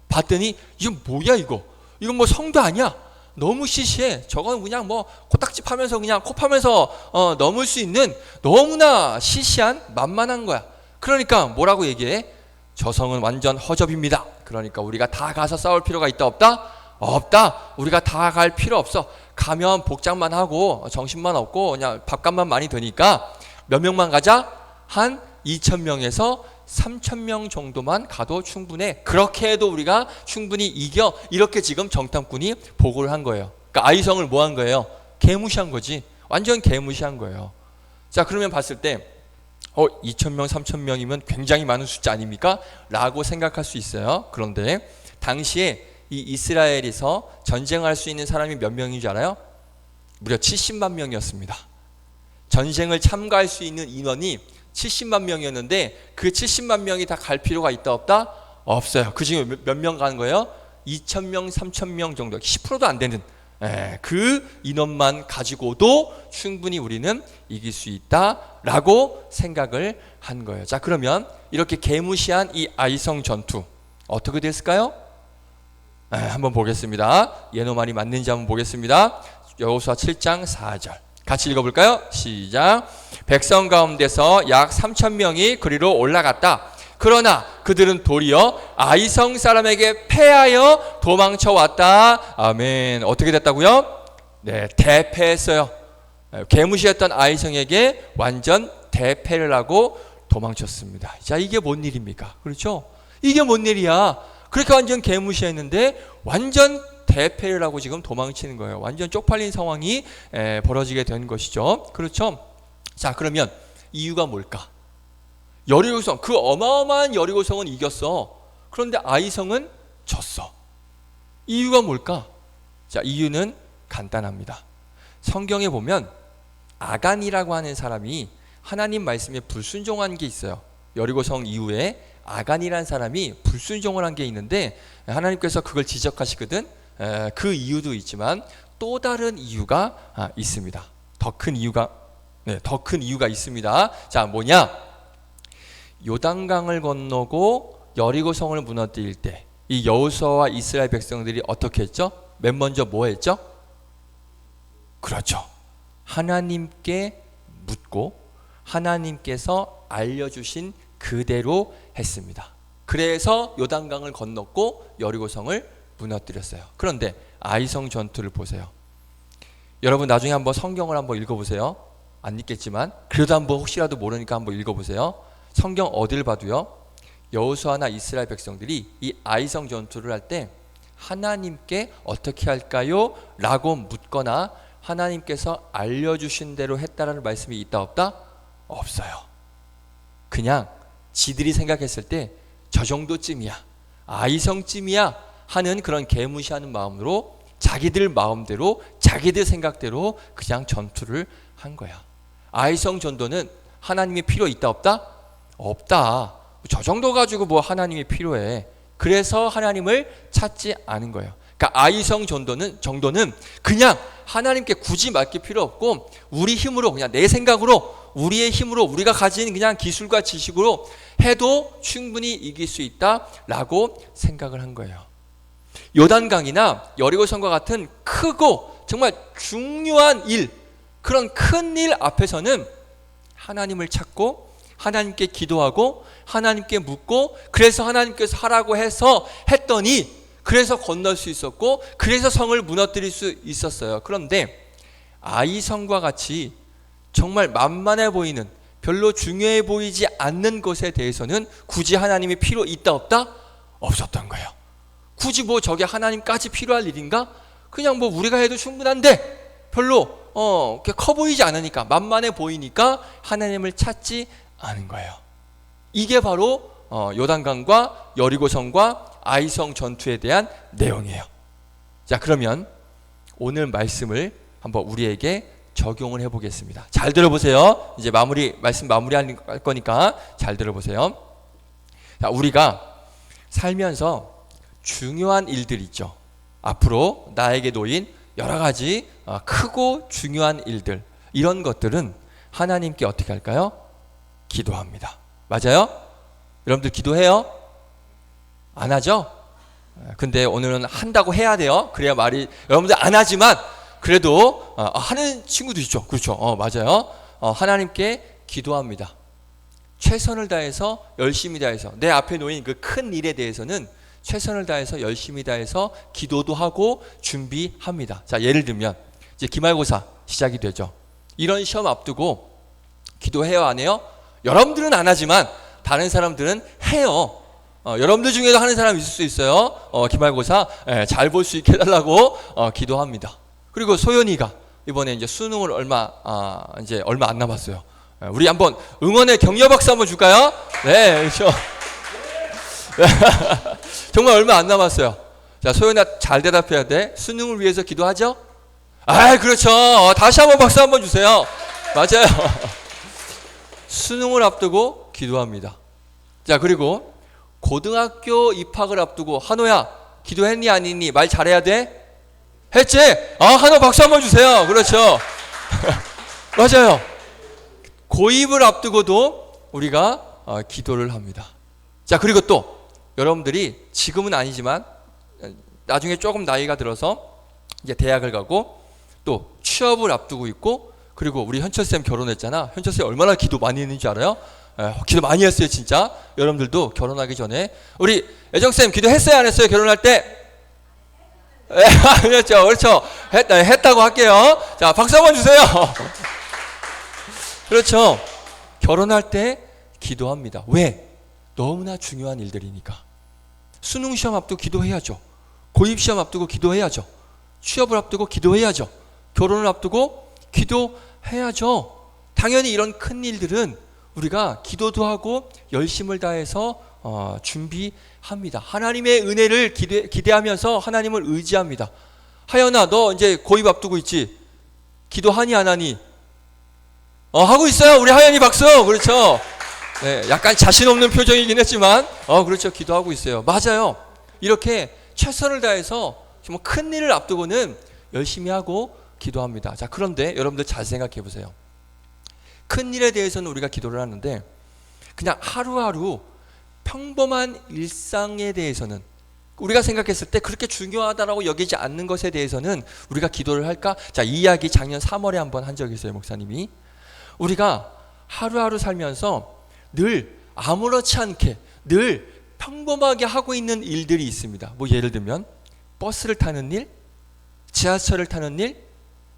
봤더니 이거 뭐야 이거? 이건 뭐 성도 아니야? 너무 시시해. 저건 그냥 뭐 코딱지 파면서 그냥 코 파면서 넘을 수 있는 너무나 시시한 만만한 거야. 그러니까 뭐라고 얘기해? 저 성은 완전 허접입니다. 그러니까 우리가 다 가서 싸울 필요가 있다 없다? 없다. 우리가 다 갈 필요 없어. 가면 복장만 하고 정신만 없고 그냥 밥값만 많이 드니까 몇 명만 가자? 한 2,000명에서 3,000명 정도만 가도 충분해. 그렇게 해도 우리가 충분히 이겨. 이렇게 지금 정탐꾼이 보고를 한 거예요. 그러니까 아이성을 뭐 한 거예요? 개무시한 거지. 완전 개무시한 거예요. 자, 그러면 봤을 때 2,000명, 3,000명이면 굉장히 많은 숫자 아닙니까? 라고 생각할 수 있어요. 그런데 당시에 이 이스라엘에서 전쟁할 수 있는 사람이 몇 명인 줄 알아요? 무려 70만 명이었습니다. 전쟁을 참가할 수 있는 인원이 70만 명이었는데 그 70만 명이 다 갈 필요가 있다 없다? 없어요. 그 중에 몇 명 가는 거예요? 2,000명, 3,000명 정도, 10%도 안 되는 그 인원만 가지고도 충분히 우리는 이길 수 있다라고 생각을 한 거예요. 자, 그러면 이렇게 개무시한 이 아이성 전투 어떻게 됐을까요? 한번 보겠습니다. 예노 말이 맞는지 한번 보겠습니다. 여호수아 7장 4절 같이 읽어볼까요? 시작. 백성 가운데서 약 3,000명이 그리로 올라갔다. 그러나 그들은 도리어 아이성 사람에게 패하여 도망쳐 왔다. 아멘. 어떻게 됐다고요? 네, 대패했어요. 개무시했던 아이성에게 완전 대패를 하고 도망쳤습니다. 자, 이게 뭔 일입니까? 그렇죠? 이게 뭔 일이야? 그렇게 완전 개무시했는데 완전 대패를 하고 지금 도망치는 거예요. 완전 쪽팔린 상황이 벌어지게 된 것이죠. 그렇죠? 자, 그러면 이유가 뭘까? 여리고성, 그 어마어마한 여리고성은 이겼어. 그런데 아이성은 졌어. 이유가 뭘까? 자, 이유는 간단합니다. 성경에 보면 아간이라고 하는 사람이 하나님 말씀에 불순종한 게 있어요. 여리고성 이후에 아간이라는 사람이 불순종을 한 게 있는데 하나님께서 그걸 지적하시거든. 그 이유도 있지만 또 다른 이유가 있습니다. 더 큰 이유가 있습니다. 자, 뭐냐? 요단강을 건너고 여리고성을 무너뜨릴 때 이 여호수아와 이스라엘 백성들이 어떻게 했죠? 맨 먼저 뭐 했죠? 그렇죠. 하나님께 묻고 하나님께서 알려주신 그대로 했습니다. 그래서 요단강을 건넜고 여리고성을 무너뜨렸어요. 그런데 아이성 전투를 보세요. 여러분 나중에 한번 성경을 한번 읽어보세요. 안 읽겠지만 그래도 한번 혹시라도 모르니까 한번 읽어보세요. 성경 어딜 봐도요, 여호수아나 이스라엘 백성들이 이 아이성 전투를 할 때 하나님께 어떻게 할까요? 라고 묻거나 하나님께서 알려주신 대로 했다라는 말씀이 있다 없다? 없어요. 그냥 지들이 생각했을 때 저 정도쯤이야, 아이성쯤이야 하는 그런 개무시하는 마음으로 자기들 마음대로 자기들 생각대로 그냥 전투를 한 거야. 아이성 전도는 하나님이 필요 있다 없다? 없다. 저 정도 가지고 뭐 하나님이 필요해. 그래서 하나님을 찾지 않은 거예요. 그러니까 아이성 정도는 그냥 하나님께 굳이 맡길 필요 없고 우리 힘으로, 그냥 내 생각으로, 우리의 힘으로, 우리가 가진 그냥 기술과 지식으로 해도 충분히 이길 수 있다라고 생각을 한 거예요. 요단강이나 여리고성과 같은 크고 정말 중요한 일, 그런 큰 일 앞에서는 하나님을 찾고 하나님께 기도하고 하나님께 묻고 그래서 하나님께서 하라고 해서 했더니 그래서 건널 수 있었고 그래서 성을 무너뜨릴 수 있었어요. 그런데 아이성과 같이 정말 만만해 보이는, 별로 중요해 보이지 않는 것에 대해서는 굳이 하나님이 필요 있다 없다? 없었던 거예요. 굳이 뭐 저게 하나님까지 필요할 일인가? 그냥 뭐 우리가 해도 충분한데 별로 커 보이지 않으니까, 만만해 보이니까 하나님을 찾지 않은 거예요. 이게 바로 요단강과 여리고성과 아이성 전투에 대한 내용이에요. 자, 그러면 오늘 말씀을 한번 우리에게 적용을 해보겠습니다. 잘 들어보세요. 이제 말씀 마무리할 거니까 잘 들어보세요. 자, 우리가 살면서 중요한 일들 있죠. 앞으로 나에게 놓인 여러 가지 크고 중요한 일들, 이런 것들은 하나님께 어떻게 할까요? 기도합니다. 맞아요? 여러분들 기도해요? 안 하죠? 근데 오늘은 한다고 해야 돼요. 그래야 말이, 여러분들 안 하지만 그래도 하는 친구도 있죠. 그렇죠? 맞아요. 하나님께 기도합니다. 최선을 다해서, 열심히 다해서, 내 앞에 놓인 그 큰 일에 대해서는 최선을 다해서 열심히 다해서 기도도 하고 준비합니다. 자, 예를 들면 이제 기말고사 시작이 되죠. 이런 시험 앞두고 기도해요, 안 해요? 여러분들은 안 하지만 다른 사람들은 해요. 여러분들 중에도 하는 사람 있을 수 있어요. 기말고사 잘 볼 수 있게 해달라고 기도합니다. 그리고 소연이가 이번에 이제 수능을 얼마 안 남았어요. 우리 한번 응원의 격려 박수 한번 줄까요? 네, 그렇죠. 정말 얼마 안 남았어요. 자, 소연아 잘 대답해야 돼. 수능을 위해서 기도하죠? 그렇죠. 다시 한번 박수 한번 주세요. 맞아요. 수능을 앞두고 기도합니다. 자, 그리고 고등학교 입학을 앞두고, 한호야 기도했니 안 했니? 말 잘해야 돼? 했지? 한호 박수 한번 주세요. 그렇죠. 맞아요. 고입을 앞두고도 우리가 기도를 합니다. 자, 그리고 또 여러분들이 지금은 아니지만 나중에 조금 나이가 들어서 이제 대학을 가고 또 취업을 앞두고 있고, 그리고 우리 현철쌤 결혼했잖아. 현철쌤 얼마나 기도 많이 했는지 알아요? 기도 많이 했어요, 진짜. 여러분들도 결혼하기 전에 우리 애정쌤 기도했어요, 안 했어요? 결혼할 때? 그렇죠, 그렇죠. 했다고 할게요. 자, 박수 한번 주세요. 그렇죠. 결혼할 때 기도합니다. 왜? 너무나 중요한 일들이니까. 수능 시험 앞두고 기도해야죠. 고입 시험 앞두고 기도해야죠. 취업을 앞두고 기도해야죠. 결혼을 앞두고 기도해야죠. 당연히 이런 큰 일들은 우리가 기도도 하고 열심을 다해서 준비합니다. 하나님의 은혜를 기대하면서 하나님을 의지합니다. 하연아, 너 이제 고입 앞두고 있지? 기도하니 안 하니? 하고 있어요. 우리 하연이 박수. 그렇죠. 네, 약간 자신 없는 표정이긴 했지만 그렇죠. 기도하고 있어요. 맞아요. 이렇게 최선을 다해서 정말 큰 일을 앞두고는 열심히 하고 기도합니다. 자, 그런데 여러분들 잘 생각해 보세요. 큰 일에 대해서는 우리가 기도를 하는데 그냥 하루하루 평범한 일상에 대해서는 우리가 생각했을 때 그렇게 중요하다라고 여기지 않는 것에 대해서는 우리가 기도를 할까? 자, 이 이야기 작년 3월에 한번 한 적이 있어요, 목사님이. 우리가 하루하루 살면서 늘 아무렇지 않게 늘 평범하게 하고 있는 일들이 있습니다. 뭐 예를 들면 버스를 타는 일, 지하철을 타는 일,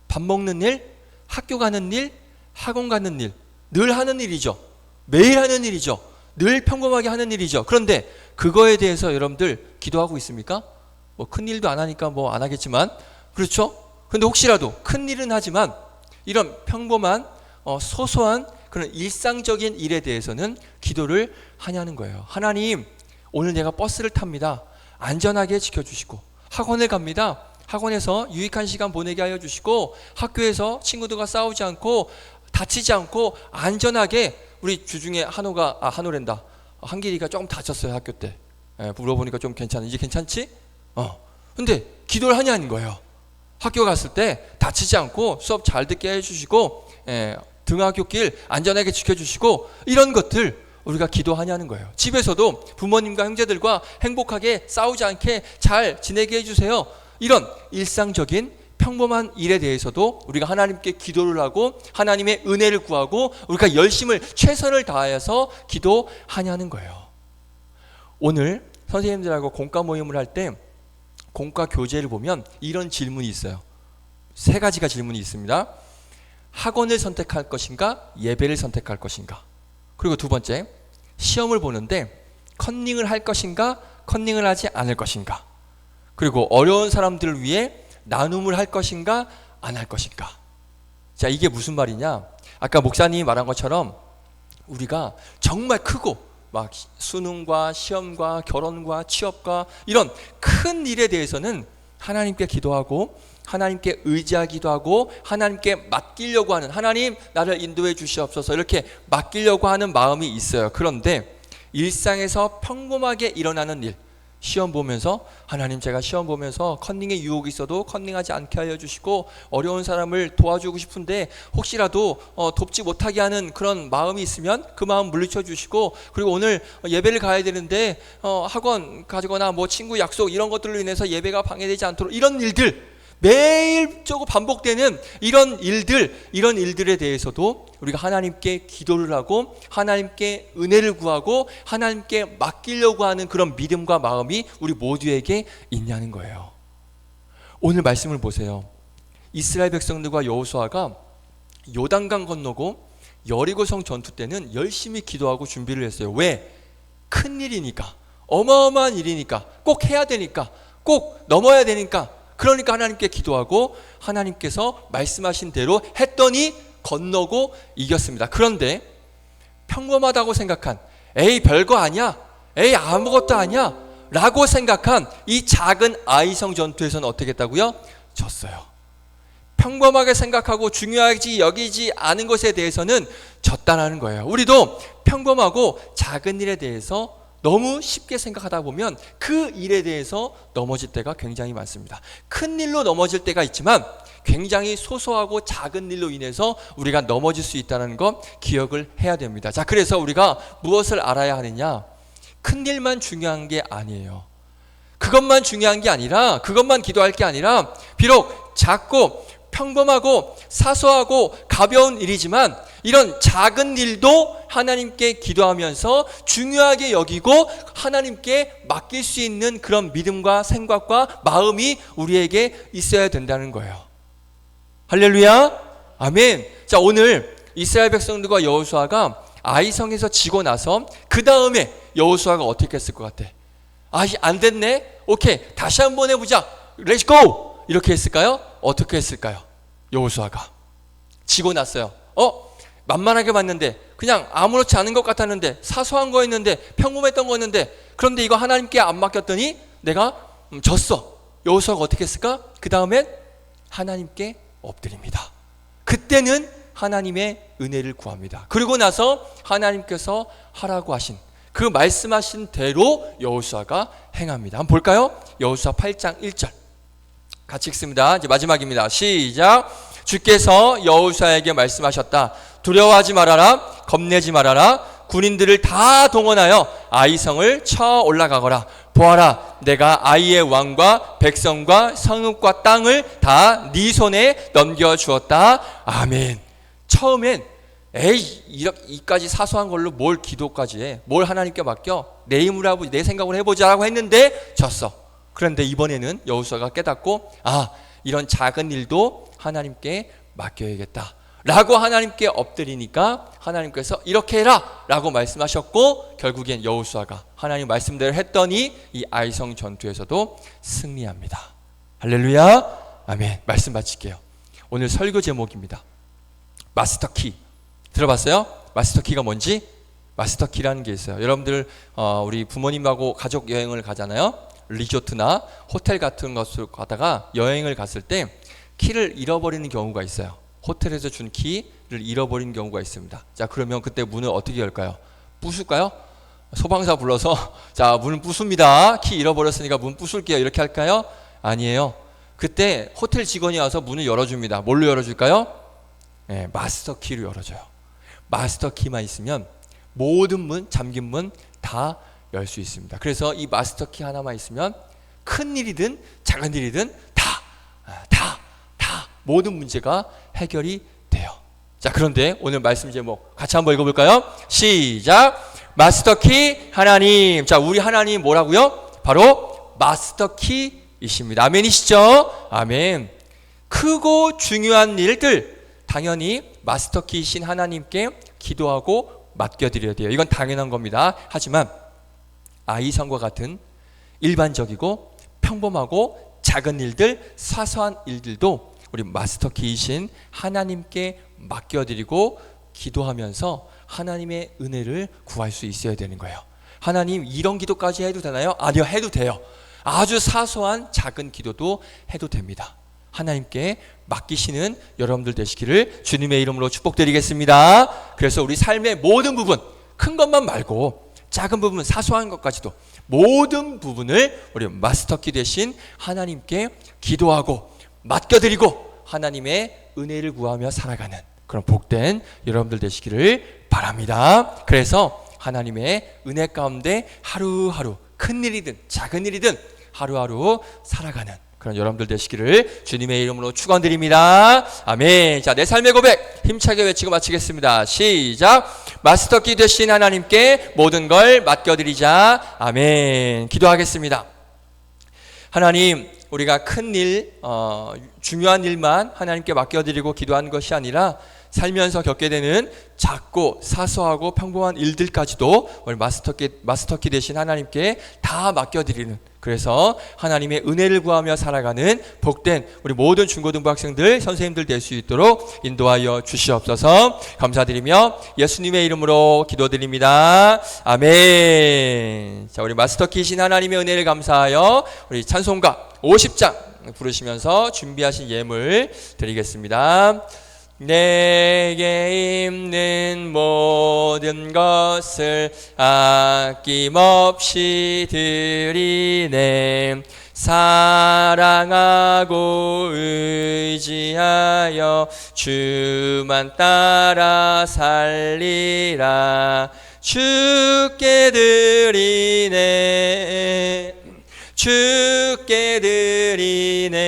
밥 먹는 일, 학교 가는 일, 학원 가는 일, 늘 하는 일이죠. 매일 하는 일이죠. 늘 평범하게 하는 일이죠. 그런데 그거에 대해서 여러분들 기도하고 있습니까? 뭐 큰 일도 안 하니까 뭐 안 하겠지만, 그렇죠? 근데 혹시라도 큰 일은 하지만 이런 평범한 소소한 그런 일상적인 일에 대해서는 기도를 하냐는 거예요. 하나님, 오늘 내가 버스를 탑니다. 안전하게 지켜주시고, 학원을 갑니다. 학원에서 유익한 시간 보내게 하여 주시고, 학교에서 친구들과 싸우지 않고 다치지 않고 안전하게, 우리 주중에 한호랜다. 한길이가 조금 다쳤어요, 학교 때. 물어보니까 좀 괜찮아. 이제 괜찮지? 근데 기도를 하냐는 거예요. 학교 갔을 때 다치지 않고 수업 잘 듣게 해주시고, 등하굣길 안전하게 지켜주시고, 이런 것들 우리가 기도하냐는 거예요. 집에서도 부모님과 형제들과 행복하게 싸우지 않게 잘 지내게 해주세요. 이런 일상적인 평범한 일에 대해서도 우리가 하나님께 기도를 하고 하나님의 은혜를 구하고 우리가 최선을 다해서 기도하냐는 거예요. 오늘 선생님들하고 공과 모임을 할 때 공과 교재를 보면 이런 질문이 있어요. 3가지가 질문이 있습니다. 학원을 선택할 것인가, 예배를 선택할 것인가. 그리고 2번째, 시험을 보는데 컨닝을 할 것인가, 컨닝을 하지 않을 것인가. 그리고 어려운 사람들을 위해 나눔을 할 것인가, 안 할 것인가. 자, 이게 무슨 말이냐? 아까 목사님이 말한 것처럼 우리가 정말 크고 막 수능과 시험과 결혼과 취업과 이런 큰 일에 대해서는 하나님께 기도하고 하나님께 의지하기도 하고 하나님께 맡기려고 하는, 하나님 나를 인도해 주시옵소서, 이렇게 맡기려고 하는 마음이 있어요. 그런데 일상에서 평범하게 일어나는 일, 시험 보면서 하나님, 제가 시험 보면서 컨닝의 유혹이 있어도 컨닝하지 않게 하여 주시고, 어려운 사람을 도와주고 싶은데 혹시라도 돕지 못하게 하는 그런 마음이 있으면 그 마음 물리쳐 주시고, 그리고 오늘 예배를 가야 되는데 학원 가거나 뭐 친구 약속 이런 것들로 인해서 예배가 방해되지 않도록, 이런 일들, 매일적으로 반복되는 이런 일들에 대해서도 우리가 하나님께 기도를 하고 하나님께 은혜를 구하고 하나님께 맡기려고 하는 그런 믿음과 마음이 우리 모두에게 있냐는 거예요. 오늘 말씀을 보세요. 이스라엘 백성들과 여호수아가 요단강 건너고 여리고성 전투 때는 열심히 기도하고 준비를 했어요. 왜? 큰 일이니까, 어마어마한 일이니까, 꼭 해야 되니까, 꼭 넘어야 되니까. 그러니까 하나님께 기도하고 하나님께서 말씀하신 대로 했더니 건너고 이겼습니다. 그런데 평범하다고 생각한, 에이 별거 아니야, 에이 아무것도 아니야 라고 생각한 이 작은 아이성 전투에서는 어떻게 했다고요? 졌어요. 평범하게 생각하고 중요하지 여기지 않은 것에 대해서는 졌다는 거예요. 우리도 평범하고 작은 일에 대해서 너무 쉽게 생각하다 보면 그 일에 대해서 넘어질 때가 굉장히 많습니다. 큰 일로 넘어질 때가 있지만 굉장히 소소하고 작은 일로 인해서 우리가 넘어질 수 있다는 것 기억을 해야 됩니다. 자, 그래서 우리가 무엇을 알아야 하느냐? 큰 일만 중요한 게 아니에요. 그것만 중요한 게 아니라, 그것만 기도할 게 아니라, 비록 작고 평범하고 사소하고 가벼운 일이지만 이런 작은 일도 하나님께 기도하면서 중요하게 여기고 하나님께 맡길 수 있는 그런 믿음과 생각과 마음이 우리에게 있어야 된다는 거예요. 할렐루야, 아멘. 자, 오늘 이스라엘 백성들과 여호수아가 아이성에서 지고 나서 그 다음에 여호수아가 어떻게 했을 것 같아? 안 됐네. 오케이, 다시 한번 해보자. 렛츠 고! 이렇게 했을까요? 어떻게 했을까요? 여호수아가 지고 났어요. 만만하게 봤는데 그냥 아무렇지 않은 것 같았는데 사소한 거였는데 평범했던 거였는데 그런데 이거 하나님께 안 맡겼더니 내가 졌어. 여호수아가 어떻게 했을까? 그 다음엔 하나님께 엎드립니다. 그때는 하나님의 은혜를 구합니다. 그리고 나서 하나님께서 하라고 하신 그 말씀하신 대로 여호수아가 행합니다. 한번 볼까요? 여호수아 8장 1절 같이 읽습니다. 이제 마지막입니다. 시작. 주께서 여호수아에게 말씀하셨다. 두려워하지 말아라. 겁내지 말아라. 군인들을 다 동원하여 아이성을 쳐 올라가거라. 보아라, 내가 아이의 왕과 백성과 성읍과 땅을 다 네 손에 넘겨주었다. 아멘. 처음엔 이까지 사소한 걸로 뭘 기도까지 해? 뭘 하나님께 맡겨? 내 힘으로 하고 내 생각으로 해보자라고 했는데 졌어. 그런데 이번에는 여호수아가 깨닫고 이런 작은 일도 하나님께 맡겨야겠다 라고 하나님께 엎드리니까 하나님께서 이렇게 해라 라고 말씀하셨고 결국엔 여호수아가 하나님 말씀대로 했더니 이 아이성 전투에서도 승리합니다. 할렐루야. 아멘. 말씀 마칠게요. 오늘 설교 제목입니다. 마스터키. 들어봤어요? 마스터키가 뭔지? 마스터키라는 게 있어요. 여러분들 우리 부모님하고 가족 여행을 가잖아요. 리조트나 호텔 같은 곳을 가다가 여행을 갔을 때 키를 잃어버리는 경우가 있어요. 호텔에서 준 키를 잃어버린 경우가 있습니다. 자, 그러면 그때 문을 어떻게 열까요? 부술까요? 소방사 불러서 자, 문을 부숩니다. 키 잃어버렸으니까 문 부술게요. 이렇게 할까요? 아니에요. 그때 호텔 직원이 와서 문을 열어줍니다. 뭘로 열어줄까요? 네, 마스터 키로 열어줘요. 마스터 키만 있으면 모든 문, 잠긴 문 다 열 수 있습니다. 그래서 이 마스터 키 하나만 있으면 큰 일이든 작은 일이든 다 모든 문제가 해결이 돼요. 자, 그런데 오늘 말씀 제목 같이 한번 읽어볼까요? 시작. 마스터 키 하나님. 자, 우리 하나님 뭐라고요? 바로 마스터 키이십니다. 아멘이시죠? 아멘. 크고 중요한 일들 당연히 마스터 키이신 하나님께 기도하고 맡겨드려야 돼요. 이건 당연한 겁니다. 하지만 아이성과 같은 일반적이고 평범하고 작은 일들, 사소한 일들도 우리 마스터 키이신 하나님께 맡겨드리고 기도하면서 하나님의 은혜를 구할 수 있어야 되는 거예요. 하나님, 이런 기도까지 해도 되나요? 아니요, 해도 돼요. 아주 사소한 작은 기도도 해도 됩니다. 하나님께 맡기시는 여러분들 되시기를 주님의 이름으로 축복드리겠습니다. 그래서 우리 삶의 모든 부분, 큰 것만 말고 작은 부분, 사소한 것까지도 모든 부분을 우리 마스터키 되신 하나님께 기도하고 맡겨드리고 하나님의 은혜를 구하며 살아가는 그런 복된 여러분들 되시기를 바랍니다. 그래서 하나님의 은혜 가운데 하루하루 큰 일이든 작은 일이든 하루하루 살아가는 그런 여러분들 되시기를 주님의 이름으로 축원드립니다. 아멘. 자, 내 삶의 고백 힘차게 외치고 마치겠습니다. 시작. 마스터키 되신 하나님께 모든 걸 맡겨드리자. 아멘. 기도하겠습니다. 하나님, 우리가 큰 일, 중요한 일만 하나님께 맡겨드리고 기도하는 것이 아니라 살면서 겪게 되는 작고 사소하고 평범한 일들까지도 우리 마스터키 되신 하나님께 다 맡겨드리는, 그래서 하나님의 은혜를 구하며 살아가는 복된 우리 모든 중고등부 학생들, 선생님들 될 수 있도록 인도하여 주시옵소서. 감사드리며 예수님의 이름으로 기도드립니다. 아멘. 자, 우리 마스터키이신 하나님의 은혜를 감사하여 우리 찬송가 50장 부르시면서 준비하신 예물 드리겠습니다. 내게 있는 모든 것을 아낌없이 드리네. 사랑하고 의지하여 주만 따라 살리라. 주께 드리네. 주께 드리네.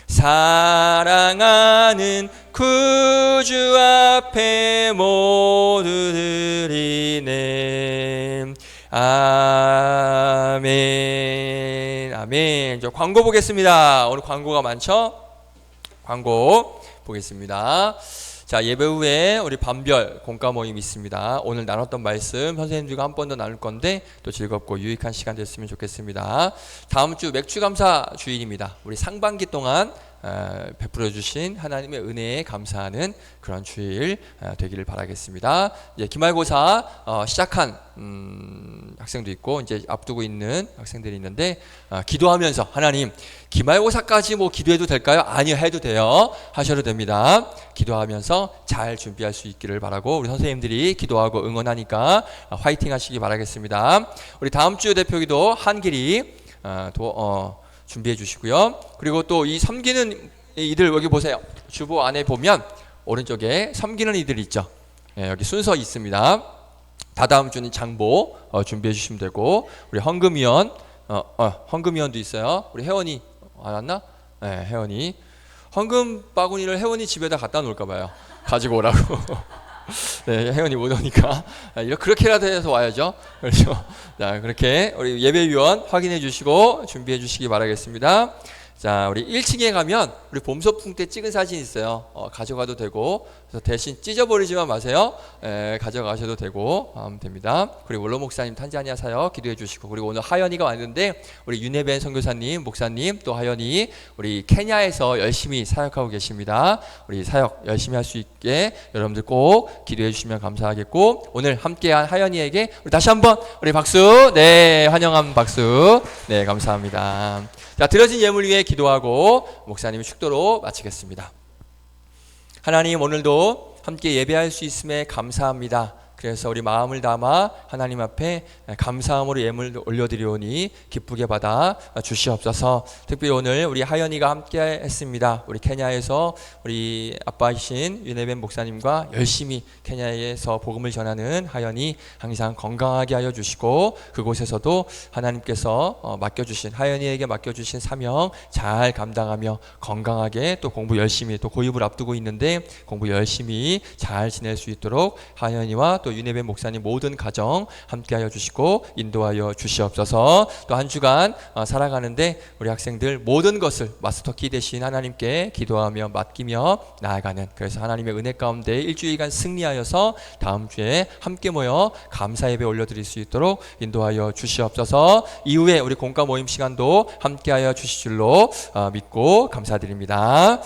사랑하는 구주 앞에 모두 드리네. 아멘. 아멘. 저 광고 보겠습니다. 오늘 광고가 많죠? 광고 보겠습니다. 자, 예배 후에 우리 반별 공과 모임이 있습니다. 오늘 나눴던 말씀 선생님들과 한 번 더 나눌 건데 또 즐겁고 유익한 시간 됐으면 좋겠습니다. 다음 주 맥주 감사 주일입니다. 우리 상반기 동안 베풀어 주신 하나님의 은혜에 감사하는 그런 주일 되기를 바라겠습니다. 이제 기말고사 시작한 학생도 있고 이제 앞두고 있는 학생들이 있는데 기도하면서 하나님 기말고사까지 뭐 기도해도 될까요? 아니요, 해도 돼요. 하셔도 됩니다. 기도하면서 잘 준비할 수 있기를 바라고 우리 선생님들이 기도하고 응원하니까 화이팅 하시기 바라겠습니다. 우리 다음 주 대표기도 한길이 준비해 주시고요. 그리고 또 이 섬기는 이들 여기 보세요. 주보 안에 보면 오른쪽에 섬기는 이들 있죠. 여기 순서 있습니다. 다다음 주는 장보 준비해 주시면 되고 우리 헌금위원 헌금위원도 있어요. 우리 혜원이 안 왔나? 네, 혜원이 헌금 바구니를 혜원이 집에다 갖다 놓을까 봐요. 가지고 오라고. 네, 혜원이 못 오니까 그렇게라도 해서 와야죠. 그렇죠. 자, 그렇게 우리 예배위원 확인해 주시고 준비해 주시기 바라겠습니다. 자, 우리 1층에 가면 우리 봄소풍 때 찍은 사진 있어요. 가져가도 되고 그래서 대신 찢어버리지만 마세요. 가져가셔도 되고 하면 됩니다. 그리고 원로 목사님 탄자니아 사역 기도해 주시고 그리고 오늘 하연이가 왔는데 우리 윤혜벤 선교사님 목사님 또 하연이 우리 케냐에서 열심히 사역하고 계십니다. 우리 사역 열심히 할 수 있게 여러분들 꼭 기도해 주시면 감사하겠고 오늘 함께한 하연이에게 우리 다시 한번 우리 박수 환영한 박수 감사합니다. 자, 드려진 예물 위에 기도하고 목사님의 축도로 마치겠습니다. 하나님 오늘도 함께 예배할 수 있음에 감사합니다. 그래서 우리 마음을 담아 하나님 앞에 감사함으로 예물 올려드리오니 기쁘게 받아 주시옵소서. 특별히 오늘 우리 하연이가 함께 했습니다. 우리 케냐에서 우리 아빠이신 윤혜벤 목사님과 열심히 케냐에서 복음을 전하는 하연이 항상 건강하게 하여 주시고 그곳에서도 하나님께서 맡겨주신 하연이에게 맡겨주신 사명 잘 감당하며 건강하게 또 공부 열심히 또 고입을 앞두고 있는데 공부 열심히 잘 지낼 수 있도록 하연이와 또 윤혜벤 목사님 모든 가정 함께하여 주시고 인도하여 주시옵소서. 또 한 주간 살아가는데 우리 학생들 모든 것을 마스터키 되신 하나님께 기도하며 맡기며 나아가는 그래서 하나님의 은혜 가운데 일주일간 승리하여서 다음 주에 함께 모여 감사 예배 올려드릴 수 있도록 인도하여 주시옵소서. 이후에 우리 공과 모임 시간도 함께하여 주실 줄로 믿고 감사드립니다.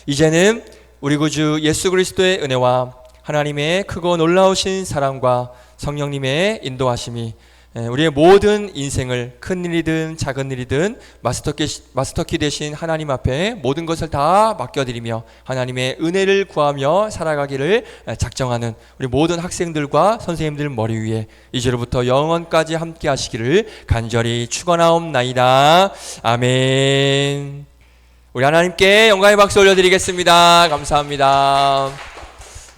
이제는 우리 구주 예수 그리스도의 은혜와 하나님의 크고 놀라우신 사랑과 성령님의 인도하심이 우리의 모든 인생을 큰 일이든 작은 일이든 마스터키 되신 하나님 앞에 모든 것을 다 맡겨드리며 하나님의 은혜를 구하며 살아가기를 작정하는 우리 모든 학생들과 선생님들 머리 위에 이제로부터 영원까지 함께 하시기를 간절히 축원하옵나이다. 아멘. 우리 하나님께 영광의 박수 올려드리겠습니다. 감사합니다.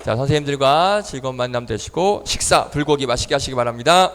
자, 선생님들과 즐거운 만남 되시고 식사 불고기 맛있게 하시기 바랍니다.